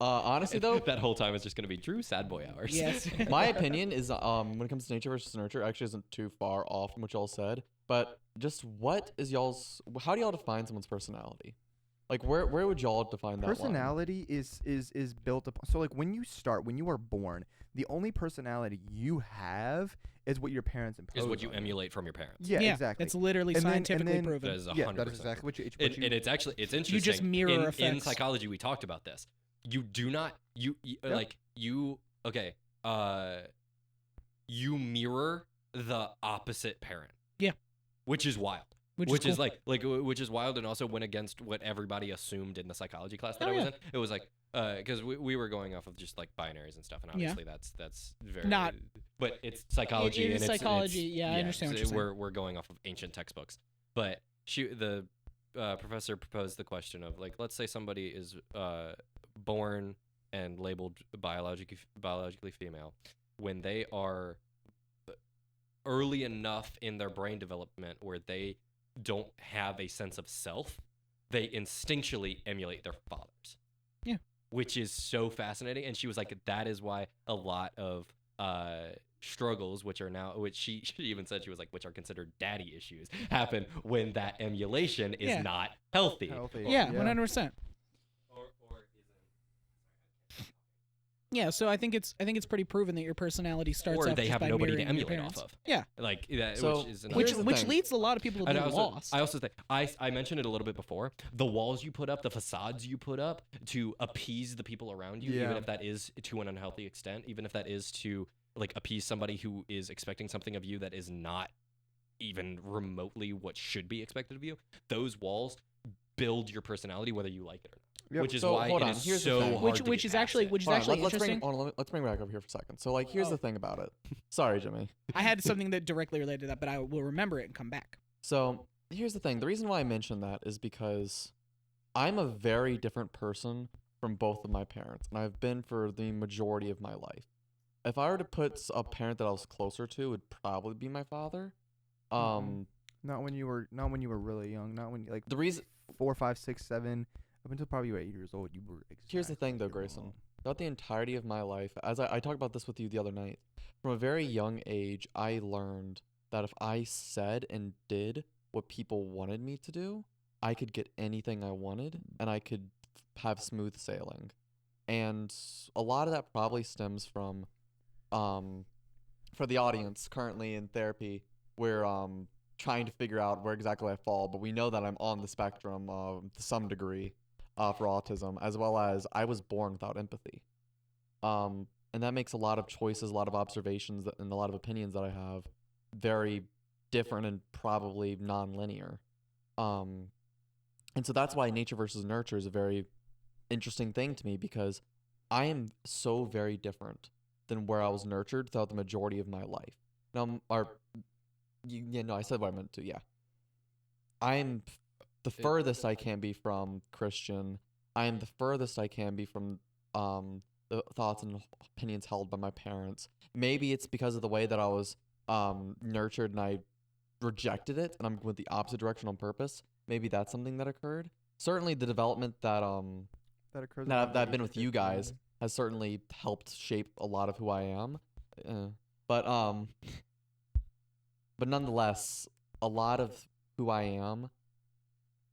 Honestly, though, that whole time is just gonna be Drew sad boy hours. Yes. my opinion is when it comes to nature versus nurture, actually isn't too far off from what y'all said. But just what is y'all's? How do y'all define someone's personality? Like where would y'all define that line? Personality is built upon. So like when you are born, the only personality you have is what your parents impose. Is what you on emulate from your parents. Yeah, exactly. It's literally And then- scientifically and then- proven. That is 100%. Yeah, that is exactly what you. And it's actually interesting. You just mirror in effects. psychology. We talked about this. You do not like you okay. You mirror the opposite parent. Yeah. Which is wild. Which is like which is wild and also went against what everybody assumed in the psychology class that Oh, I was yeah. in. It was like because we were going off of just like binaries and stuff, and Yeah. obviously that's very Not- but it's psychology It is and psychology. Yeah, I understand what so you're saying. we're going off of ancient textbooks, but the professor proposed the question of like, let's say somebody is born and labeled biologically female when they are early enough in their brain development where they don't have a sense of self, they instinctually emulate their fathers. Yeah. Which is so fascinating. And she was like, that is why a lot of struggles, which she even said, she was like, which are considered daddy issues, happen when that emulation is Yeah. not healthy. Yeah, 100%. Or Yeah, so I think it's pretty proven that your personality starts or off they just have by nobody to mirroring your emulate parents. off of. Yeah. Like that, So, which is Which Here's the which thing. leads a lot of people to And being lost. I also think I mentioned it a little bit before. The walls you put up, the facades you put up to appease the people around you, even Yeah. if that is to an unhealthy extent, even if that is to like appease somebody who is expecting something of you that is not even remotely what should be expected of you. Those walls build your personality, whether you like it or not. Yep. which is So, why hold it on, is here's the so thing. hard Which- to which get is past actually- it. which is Hold on, actually let's interesting. let's bring it back over here for a second. So like, here's Oh. the thing about it. Sorry, Jimmy. I had something that directly related to that, but I will remember it and come back. So here's the thing. The reason why I mentioned that is because I'm a very different person from both of my parents, and I've been for the majority of my life. If I were to put a parent that I was closer to, it would probably be my father. Mhm. Not when you were really young. Not when like The reason 4, 5, 6, 7, up until probably you were 8 years old. You were. Here's the thing, though, exactly your Grayson. mom. Throughout the entirety of my life, as I talked about this with you the other night, from a very young age, I learned that if I said and did what people wanted me to do, I could get anything I wanted and I could have smooth sailing. And a lot of that probably stems from, for the audience currently in therapy, we're trying to figure out where exactly I fall, but we know that I'm on the spectrum to some degree for autism, as well as I was born without empathy. And that makes a lot of choices, a lot of observations, and a lot of opinions that I have very different and probably non-linear. And so that's why nature versus nurture is a very interesting thing to me, because I am so very different than where I was nurtured throughout the majority of my life. Now, no, I said what I meant to. Yeah, I'm the furthest I can be from Christian. I am the furthest I can be from the thoughts and opinions held by my parents. Maybe it's because of the way that I was nurtured and I rejected it, and I'm going the opposite direction on purpose. Maybe that's something that occurred. Certainly, the development that That occurs. that I've been with you guys has certainly helped shape a lot of who I am. But nonetheless, a lot of who I am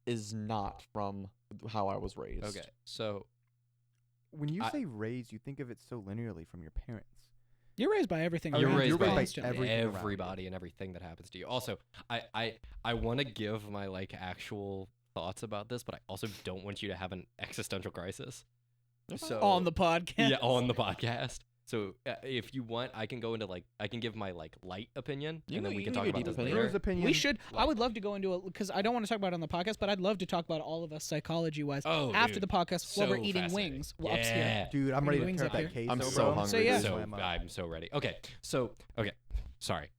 is not from how I was raised. Okay, so When you I- say raised, you think of it so linearly from your parents. You're raised by everything. Oh, you're around you raised by constantly. everything around you. everybody and everything that happens to you. Also, I want to give my like actual thoughts about this, but I also don't want you to have an existential crisis. So on the podcast. yeah, on the podcast. So if you want, I can go into I can give my like light opinion, You and then can- we you can can talk give about your this deep opinion. later. Crew's opinion. We should. I Like- would love to go into it because I don't want to talk about it on the podcast, but I'd love to talk about all of us psychology wise Oh, after dude, the podcast while we're so eating fascinating. wings upstairs. Yeah. Dude, I'm Any ready to wings tear up up here? that case. I'm bro. so hungry. So, yeah. So I'm so ready. Okay, so sorry.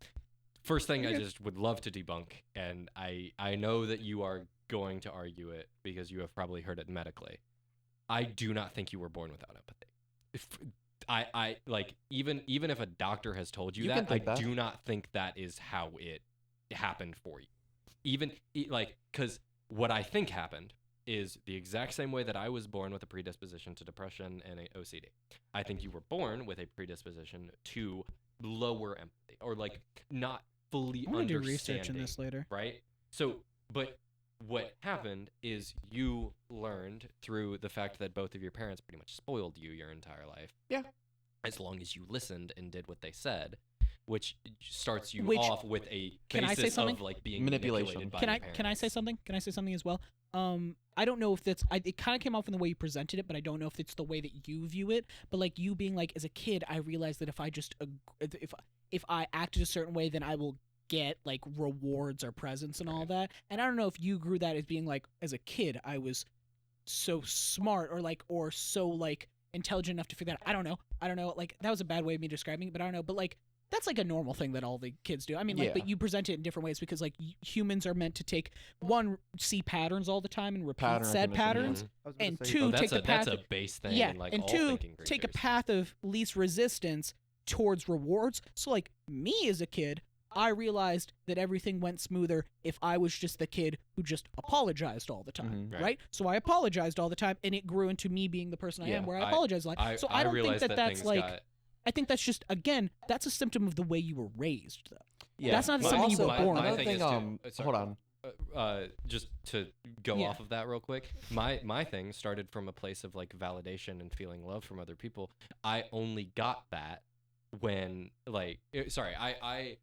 First thing I Okay. just would love to debunk, and I know that you are going to argue it because you have probably heard it medically. I do not think you were born without empathy. If I like even if a doctor has told you, You that, can think I that. do not think that is how it happened for you. Because what I think happened is the exact same way that I was born with a predisposition to depression and OCD. I think you were born with a predisposition to lower empathy, or like not fully I'm gonna do understanding. research in this later. Right? So, but what happened is you learned through the fact that both of your parents pretty much spoiled you your entire life. Yeah. As long as you listened and did what they said, which starts you Which- off with a Can I say basis something? of like being Manipulation. manipulated by Can your I say parents. something? Can I say something as well? I don't know if that's it kind of came off in the way you presented it, but I don't know if it's the way that you view it. But like you being like, as a kid, I realized that if I just if I acted a certain way, then I will get like rewards or presents and all that. And I don't know if you grew that as being like, as a kid, I was so smart or so like intelligent enough to figure that out. I don't know. Like that was a bad way of me describing it, but I don't know. But like that's like a normal thing that all the kids do. I mean, like, Yeah. but you present it in different ways because like humans are meant to take see patterns all the time and repeat Pattern said recognition, patterns, Mhm. I was gonna and say, two, Oh, take the path. that's a base thing. Yeah, in, like, and all two, thinking take a creatures. path of least resistance towards rewards. So like me as a kid, I realized that everything went smoother if I was just the kid who just apologized all the time, Mhm. Right. right? So I apologized all the time, and it grew into me being the person I am, Yeah. where I I- apologize a lot. So I don't think realized that that's things like. got- I think that's just again, that's a symptom of the way you were raised, though. Yeah. That's not But something you also, were born another with. thing, sorry. hold on. Just to go Yeah. off of that real quick, my thing started from a place of like validation and feeling love from other people. I only got that when I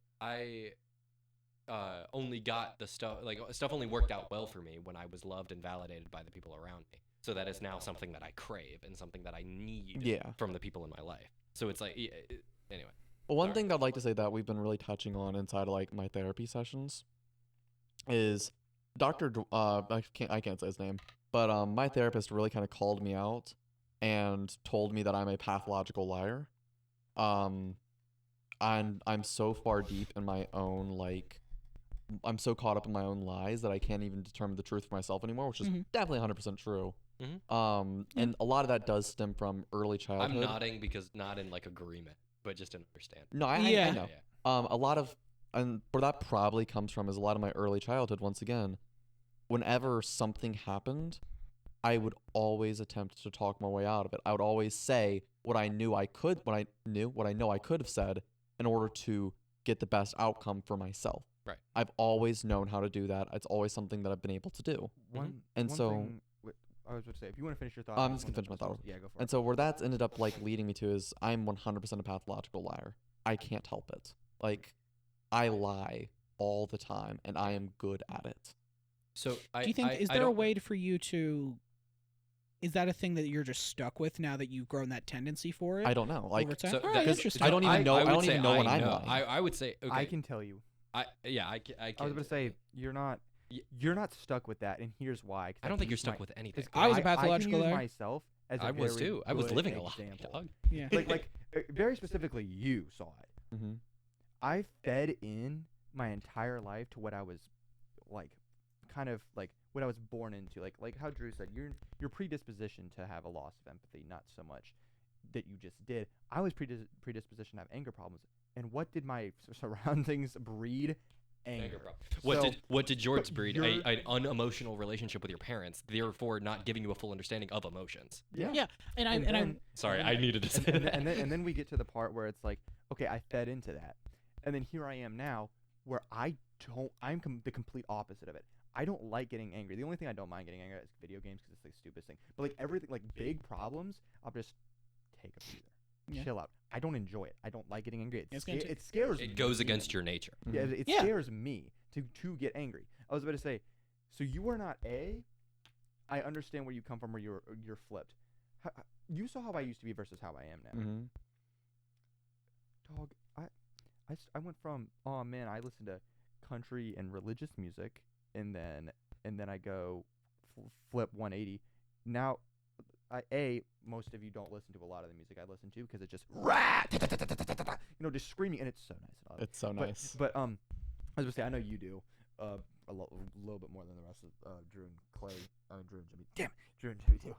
only got the stuff, like stuff only worked out well for me when I was loved and validated by the people around me. So that is now something that I crave and something that I need Yeah. from the people in my life. So it's like anyway. Well, one Sorry. thing I'd like to say that we've been really touching on inside of like my therapy sessions is Dr. I can't say his name. but my therapist really kind of called me out and told me that I'm a pathological liar. And I'm so far deep in my own, like, I'm so caught up in my own lies that I can't even determine the truth for myself anymore, which is definitely 100% true. And a lot of that does stem from early childhood. I'm nodding because not in like agreement, but just in understanding. No, I Yeah. know. A lot of, and where that probably comes from is a lot of my early childhood. Once again, whenever something happened, I would always attempt to talk my way out of it. I would always say what I know I could have said in order to get the best outcome for myself. Right. I've always known how to do that. It's always something that I've been able to do. And one so- thing I was about to say, if you want to finish your thought, I'm just gonna finish my thought. Yeah, go for And it. so where that's ended up like leading me to is I'm 100% a pathological liar. I can't help it. Like, I lie all the time, and I am good at it. So Do you think is there a way for you to? Is that a thing that you're just stuck with now that you've grown that tendency for it? I don't know. Like, over time? So All right, that- interesting. I don't even know. I would don't say even know when I I'm know. lying. I would say okay. I can tell you. I I was going to say you're not stuck with that, and here's why. 'cause I don't think can you're use stuck my- with anything. 'cause I was a I can pathological use liar. myself as a I was very too. I was good living a lie, example. dog. Yeah. like very specifically, you saw it. mm-hmm. I fed in my entire life to what I was like, kind of like what I was born into. Like how Drew said, your predisposition to have a loss of empathy, not so much that you just did. I was predispositioned to have anger problems, and what did my surroundings breed? Anger. What did yours breed? you're- An unemotional relationship with your parents, therefore not giving you a full understanding of emotions. Yeah, and I'm Sorry, and I then- needed to say that. and then we get to the part where it's like, okay, I fed into that, and then here I am now, where I'm the complete opposite of it. I don't like getting angry. The only thing I don't mind getting angry at is video games because it's the stupidest thing. But like everything, like big problems, I'll just take a breather, Yeah. chill out. I don't enjoy it. I don't like getting angry. It's gonna It scares me. It goes against your nature. Yeah, it Yeah. scares me to get angry. I was about to say, so you are not I understand where you come from, where you're flipped. You saw how I used to be versus how I am now. Mm-hmm. Dog, I went from, oh man, I listen to country and religious music, and then I go flip 180. Now, most of you don't listen to a lot of the music I listen to because it's just just screaming, and it's so nice. And all that. It's so nice. But I was gonna say, I know you do a little bit more than the rest of Drew and Clay. Drew and Jimmy. Damn, Drew and Jimmy too.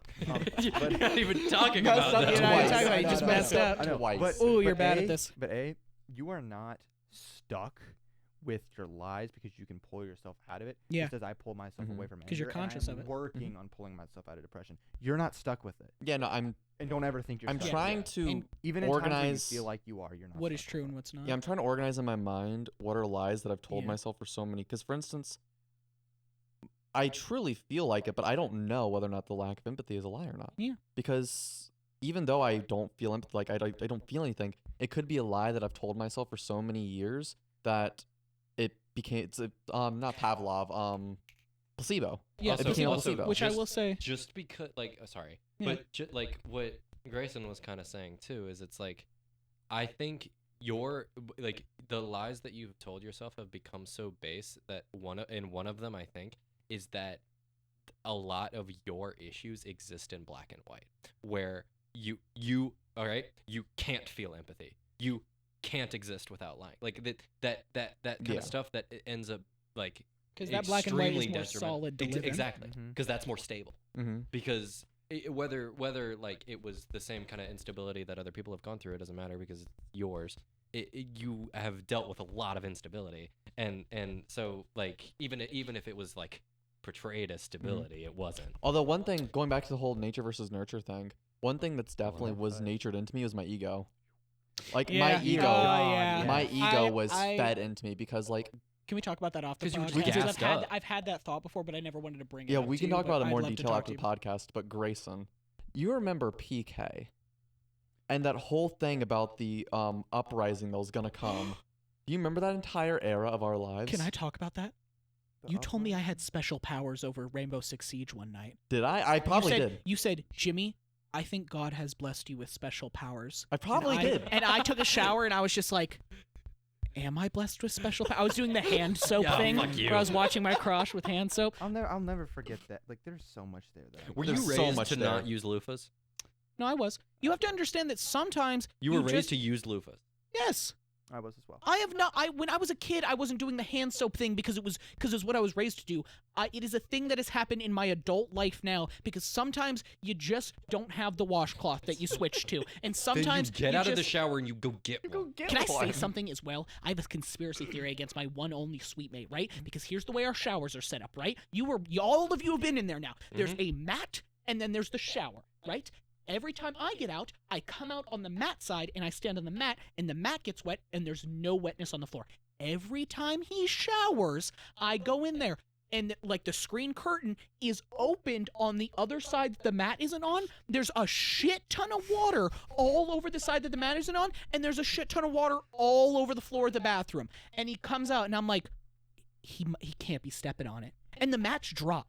You're not even talking No, about something that. you're not Twice. talking about. You just No, no, messed no, up. I know, Twice. but- Ooh, you're but bad at this. But you are not stuck with your lies because you can pull yourself out of it. Yeah. Just as I pull myself away from anger. 'Cause you're conscious and of I'm it. working on pulling myself out of depression. You're not stuck with it. Yeah, no, I'm And don't ever think you're I'm stuck. trying to And Even in organize times when you feel like you are, you're not What is stuck true with and it. what's not? Yeah, I'm trying to organize in my mind what are lies that I've told Yeah. myself for so many. Because, for instance, I truly feel like it, but I don't know whether or not the lack of empathy is a lie or not. Yeah. Because even though I don't feel empathy, like I don't feel anything, it could be a lie that I've told myself for so many years that it became not Pavlov, placebo. Yeah, it became a also- placebo. Which I Just- will say. Just because, like, sorry, Yeah. but like what Grayson was kind of saying too is it's like, I think the lies that you've told yourself have become so base that one of them, I think, is that a lot of your issues exist in black and white, where you can't feel empathy, you can't exist without lying, like that kind Yeah. of stuff that it ends up like Because that black and white is extremely more detrimental. solid to live in. Exactly, Mhm. because that's more stable. Mm-hmm. Because whether like it was the same kind of instability that other people have gone through, it doesn't matter because it's yours. You have dealt with a lot of instability, and so like even if it was like portrayed as stability, it wasn't. Although one thing, going back to the whole nature versus nurture thing, one thing that's definitely high was five. natured into me was my ego. Like Yeah. my ego, Yeah. my ego I- was I- fed into me because like Can we talk about that off the 'Cause you were podcast? just Because gassed up. I've had that thought before, but I never wanted to bring it yeah, up we to can you, talk but about it I'd more in love to detail talk after to the podcast. But Grayson, you remember PK and that whole thing about the uprising that was gonna come. Do you remember that entire era of our lives? Can I talk about that? The You told me I uprising? had special powers over Rainbow Six Siege one night. Did I probably you said, did. You said, Jimmy, I think God has blessed you with special powers. I probably And did. And I took a shower and I was just like, am I blessed with special I was doing the hand soap Yeah, thing fuck you. where I was watching my crush with hand soap. I'll never forget that. Like, there's so much there. That Were There's you so raised much to there. not use loofahs? No, I was. You have to understand that sometimes You were just, raised to use loofahs. Yes. I was as well. I have not. When I was a kid, I wasn't doing the hand soap thing because it was what I was raised to do. It is a thing that has happened in my adult life now because sometimes you just don't have the washcloth that you switch to, and sometimes then you get out of the just- shower and you go get one. Can I say something as well? I have a conspiracy theory against my one only sweet mate, right? Because here's the way our showers are set up, right? All of you have been in there now. There's a mat, and then there's the shower, right? Every time I get out, I come out on the mat side and I stand on the mat and the mat gets wet and there's no wetness on the floor. Every time he showers, I go in there and like the screen curtain is opened on the other side that the mat isn't on. There's a shit ton of water all over the side that the mat isn't on, and there's a shit ton of water all over the floor of the bathroom. And he comes out and I'm like, he can't be stepping on it. And the mat's dry.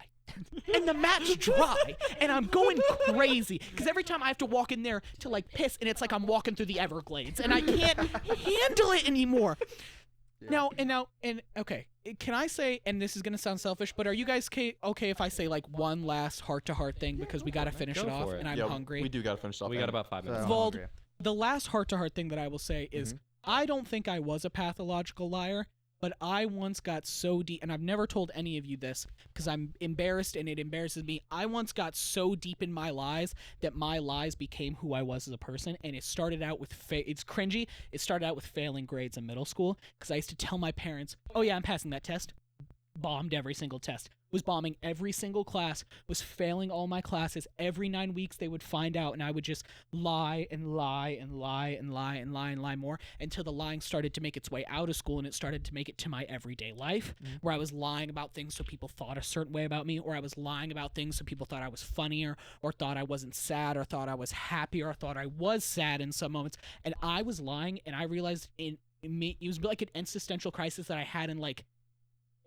And the mat's dry, and I'm going crazy because every time I have to walk in there to like piss, and it's like I'm walking through the Everglades, and I can't handle it anymore. Yeah. Now, okay, can I say? And this is gonna sound selfish, but are you guys okay if I say like one last heart-to-heart thing because we gotta finish Go it off, for it. and I'm Yeah, hungry. We do gotta finish off. We got about 5 minutes. I'm Vald, hungry. The last heart-to-heart thing that I will say is I don't think I was a pathological liar. But I once got so deep, and I've never told any of you this because I'm embarrassed and it embarrasses me. I once got so deep in my lies that my lies became who I was as a person, and it started out with it's cringy. It started out with failing grades in middle school because I used to tell my parents, "Oh yeah, I'm passing that test." Bombed every single test. Was bombing every single class, was failing all my classes. Every 9 weeks they would find out, and I would just lie and lie and lie and lie and lie and lie more until the lying started to make its way out of school and it started to make it to my everyday life, where I was lying about things so people thought a certain way about me, or I was lying about things so people thought I was funnier, or thought I wasn't sad, or thought I was happy, or thought I was sad in some moments. And I was lying, and I realized it was like an existential crisis that I had in like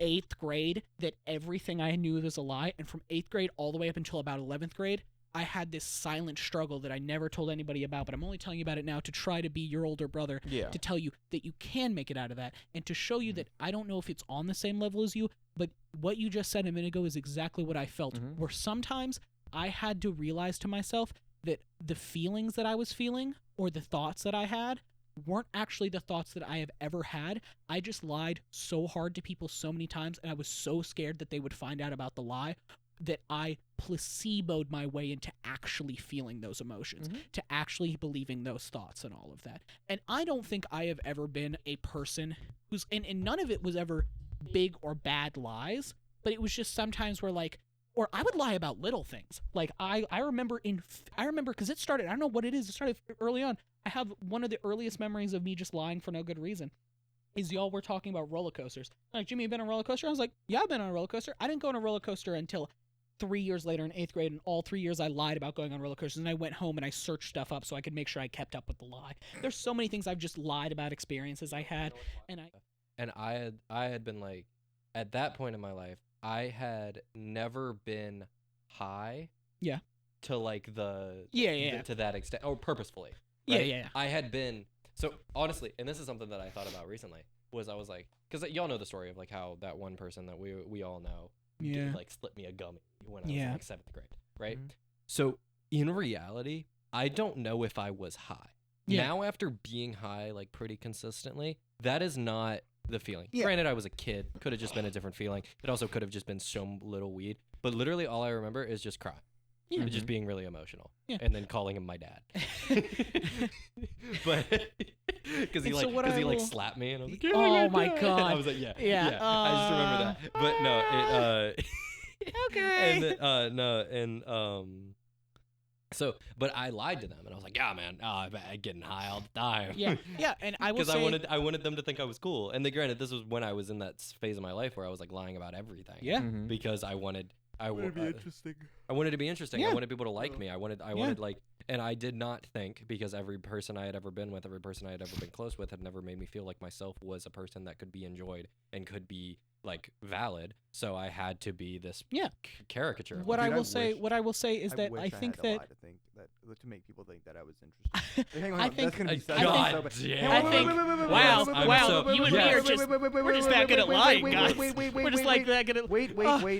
8th grade that everything I knew was a lie, and from 8th grade all the way up until about 11th grade I had this silent struggle that I never told anybody about, but I'm only telling you about it now to try to be your older brother, Yeah. to tell you that you can make it out of that, and to show you that I don't know if it's on the same level as you, but what you just said a minute ago is exactly what I felt, where sometimes I had to realize to myself that the feelings that I was feeling or the thoughts that I had weren't actually the thoughts that I have ever had. I just lied so hard to people so many times, and I was so scared that they would find out about the lie that I placeboed my way into actually feeling those emotions, to actually believing those thoughts and all of that. And I don't think I have ever been a person who's, and none of it was ever big or bad lies, but it was just sometimes where like, or I would lie about little things. Like I remember because it started, I don't know what it is, it started early on. I have one of the earliest memories of me just lying for no good reason. Is y'all were talking about roller coasters. Like, Jimmy, you been on a roller coaster? I was like, yeah, I've been on a roller coaster. I didn't go on a roller coaster until 3 years later in 8th grade, and all 3 years I lied about going on roller coasters, and I went home and I searched stuff up so I could make sure I kept up with the lie. There's so many things I've just lied about, experiences I had, and I had been like, at that point in my life, I had never been high. Yeah. To like Yeah. to that extent, or purposefully. Yeah, right? yeah. I had been, so honestly, and this is something that I thought about recently, was I was like, because y'all know the story of like how that one person that we all know did, like slipped me a gummy when I was in like 7th grade, right? So in reality, I don't know if I was high. Yeah. Now after being high like pretty consistently, that is not the feeling. Yeah. Granted, I was a kid, could have just been a different feeling. It also could have just been so little weed, but literally all I remember is just cry. Yeah. Just being really emotional, Yeah. and then calling him my dad. But because he And so like what because I he like will- slapped me, and I was like, Oh my dad." God. I was like, yeah, Yeah. I just remember that. But no, it Okay. and then, no, and so, but I lied to them, and I was like, yeah, man, I'm getting high all the time. yeah, and I will Because say, I wanted them to think I was cool. And granted, this was when I was in that phase of my life where I was like lying about everything. yeah, Because I wanted to be interesting. Yeah. I wanted to be interesting. I wanted people to like me. I wanted like, and I did not think, because every person I had ever been with, every person I had ever been close with, had never made me feel like myself was a person that could be enjoyed and could be like valid. So I had to be this caricature. What Dude, I I will say, wish- what I will say is that wish I think had a that lie to think that to make people think that I was interested. Hang on, I that's think- gonna be so God bad. damn. I think- wow, I'm wow, so- you and me are just we're just that good at lying, guys. We're just like that good at. Wait.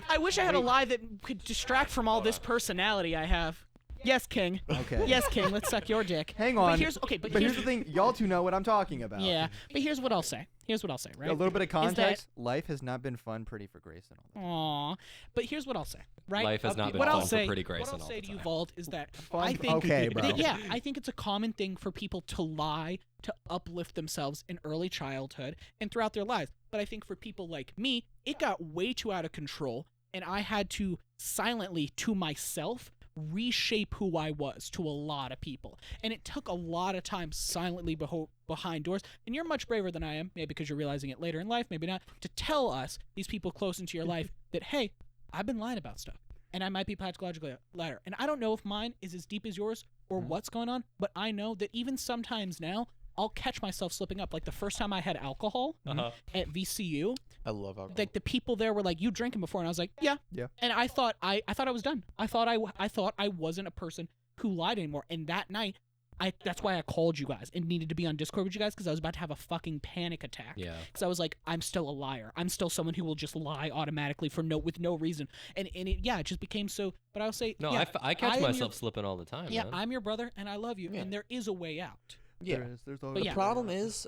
I wish I had a lie that could distract from all this personality I have. Yes, King. Okay. Yes, King. Let's suck your dick. Hang on. But here's okay. But here's the thing, y'all two know what I'm talking about. Yeah, but here's what I'll say. Right. A little bit of Is that- context. Life has not been fun, pretty for Grayson all the time. Aw, but here's what I'll say. Right. Life has not been what fun I'll for say, Pretty What Grayson I'll all say the to you, time. Vault, is that Fun- I think okay, bro. I think it's a common thing for people to lie to uplift themselves in early childhood and throughout their lives. But I think for people like me, it got way too out of control, and I had to silently, to myself, reshape who I was to a lot of people. And it took a lot of time silently behind doors. And you're much braver than I am, maybe because you're realizing it later in life, maybe not, to tell us, these people close into your life, that, hey, I've been lying about stuff. And I might be pathologically liar. And I don't know if mine is as deep as yours or what's going on, but I know that even sometimes now, I'll catch myself slipping up. Like the first time I had alcohol at VCU, I love alcohol. like the people there were like, "You drinking before?" And I was like, "Yeah." Yeah. And I thought I was done. I thought I wasn't a person who lied anymore. And that night, that's why I called you guys and needed to be on Discord with you guys, because I was about to have a fucking panic attack. Yeah. Because I was like, I'm still a liar. I'm still someone who will just lie automatically with no reason. And it just became so. But I'll say, No, yeah, I catch am myself slipping all the time. Yeah, man. I'm your brother, and I love you, Yeah. and there is a way out. Yeah. There's But always yeah. The problem is,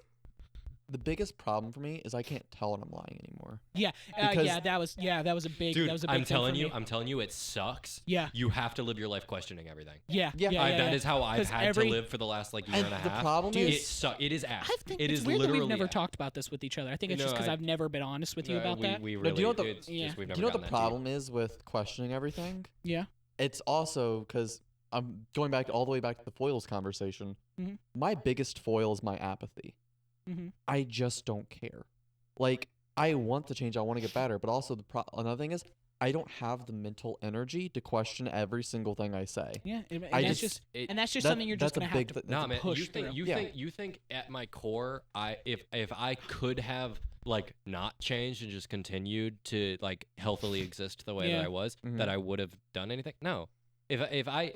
the biggest problem for me is I can't tell when I'm lying anymore. Yeah, Because- that was a big. Dude, that was a big I'm thing telling for you, me. it sucks. Yeah. You have to live your life questioning everything. Yeah. That is how I've 'Cause had to live for the last like year and a the half. problem Dude, is- it is ass. I think it it's is weird that literally we've never ass. talked about this with each other. I think it's No, just because I- I've never been honest with you about we, that. We No, really, do you know what the- it's Yeah. just we've Do never you know what the gotten that deep. problem is with questioning everything? Yeah. It's also because I'm going back all the way back to the foils conversation. Mhm. My biggest foil is my apathy. Mhm. I just don't care. Like, I want to change. I want to get better. But also, another thing is, I don't have the mental energy to question every single thing I say. Yeah. And I that's just- just something you're just that's a gonna have big to th- Nah, man. push You think through. you think at my core, if I could have like not changed and just continued to like healthily exist the way that Yeah. I was, Mhm. that I would have done anything? No. If I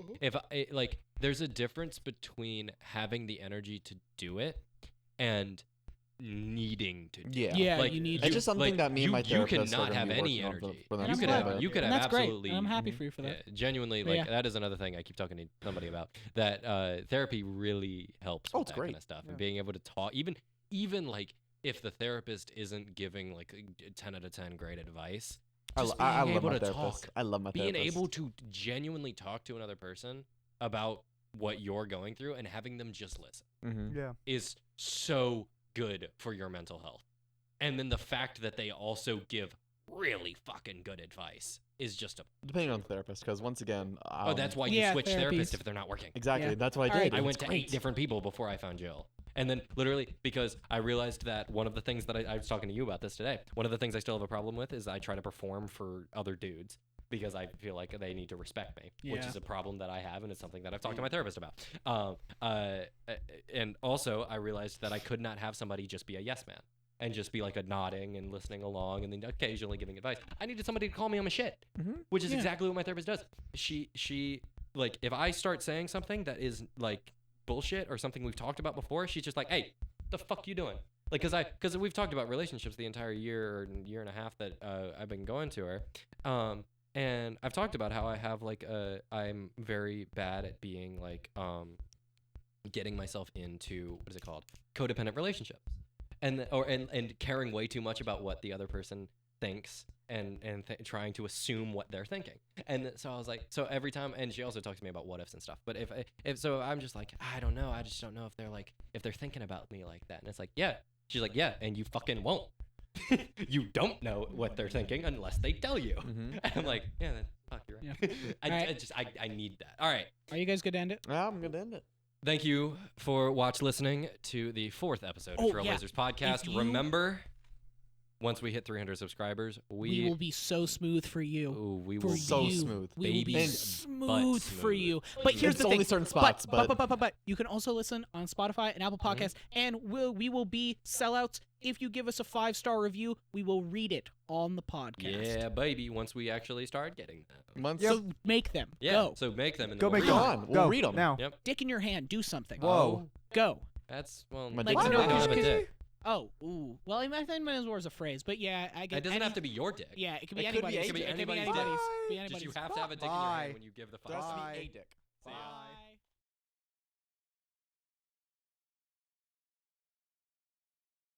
like, there's a difference between having the energy to do it and needing to do Yeah. it. Yeah, Like, you need It's just something that me and my you therapist are cannot gonna have be any working on energy. for the And You I'm could glad. have you could And have that's great. absolutely And I'm happy for you for that. yeah, genuinely, But like yeah. that is another thing I keep talking to somebody about. That therapy really helps Oh, with it's that kind great. of stuff, Yeah. and being able to talk, even like if the therapist isn't giving like a 10 out of 10 great advice, just I being love able my to therapist. talk, I love my being therapist. able to genuinely talk to another person about what you're going through and having them just listen Mhm. Yeah. is so good for your mental health. And then the fact that they also give really fucking good advice is just a Depending on the therapist, because once again, that's why you Yeah, switch therapies. therapists if they're not working. exactly Yeah. that's what I All right. did. I It's went to great. 8 different people before I found Jill. And then literally because I realized that one of the things that I was talking to you about this today, one of the things I still have a problem with is I try to perform for other dudes because I feel like they need to respect me, which Yeah. is a problem that I have, and it's something that I've talked to my therapist about. And also I realized that I could not have somebody just be a yes man and just be like a nodding and listening along and then occasionally giving advice. I needed somebody to call me on my shit, which is Yeah. exactly what my therapist does. She like, if I start saying something that is like bullshit or something we've talked about before, she's just like, hey, the fuck you doing? Like, because we've talked about relationships the entire year or year and a half that I've been going to her. And I've talked about how I have like I'm very bad at being like getting myself into, what is it called, codependent relationships, and caring way too much about what the other person thinks and trying to assume what they're thinking. And so I was like, so every time, and she also talks to me about what ifs and stuff. But if so, I'm just like, I don't know. I just don't know if they're thinking about me like that. And it's like, yeah. She's like, yeah, and you fucking won't. You don't know what they're thinking unless they tell you. Mhm. And I'm like, yeah, then fuck, you're right. Yeah. I need that. All right. Are you guys good to end it? Yeah, I'm gonna end it. Thank you for listening to the 4th episode Oh, of yeah. TrailBlazers podcast. If you- Remember, once we hit 300 subscribers, We will be so smooth for you. Ooh, we For will So you. smooth. We will be Baby smooth for smooth. you. But here's It's the only thing. certain spots, but you can also listen on Spotify and Apple Mhm. Podcasts, and we will be sellouts if you give us a 5-star review. We will read it on the podcast. Yeah, baby. Once we actually start getting them. Once So make them. Yeah. Go. So make them. And Go then make we'll them. read on. We'll Go read 'em. now. Yep. Dick in your hand. Do something. Whoa. Go. That's well. My I dick Like, in you my know, don't have a cause- dick. Oh, ooh. Well, I think metaphor is a phrase, but yeah, I get It doesn't have to be your dick. Yeah, it could be It could be anybody's. a dick. It could be Anybody's anybody's. dick. Be Just anybody's. you have to have a dick in your Bye. hand when you give the There has to 5 be Bye. a dick. See ya. Bye.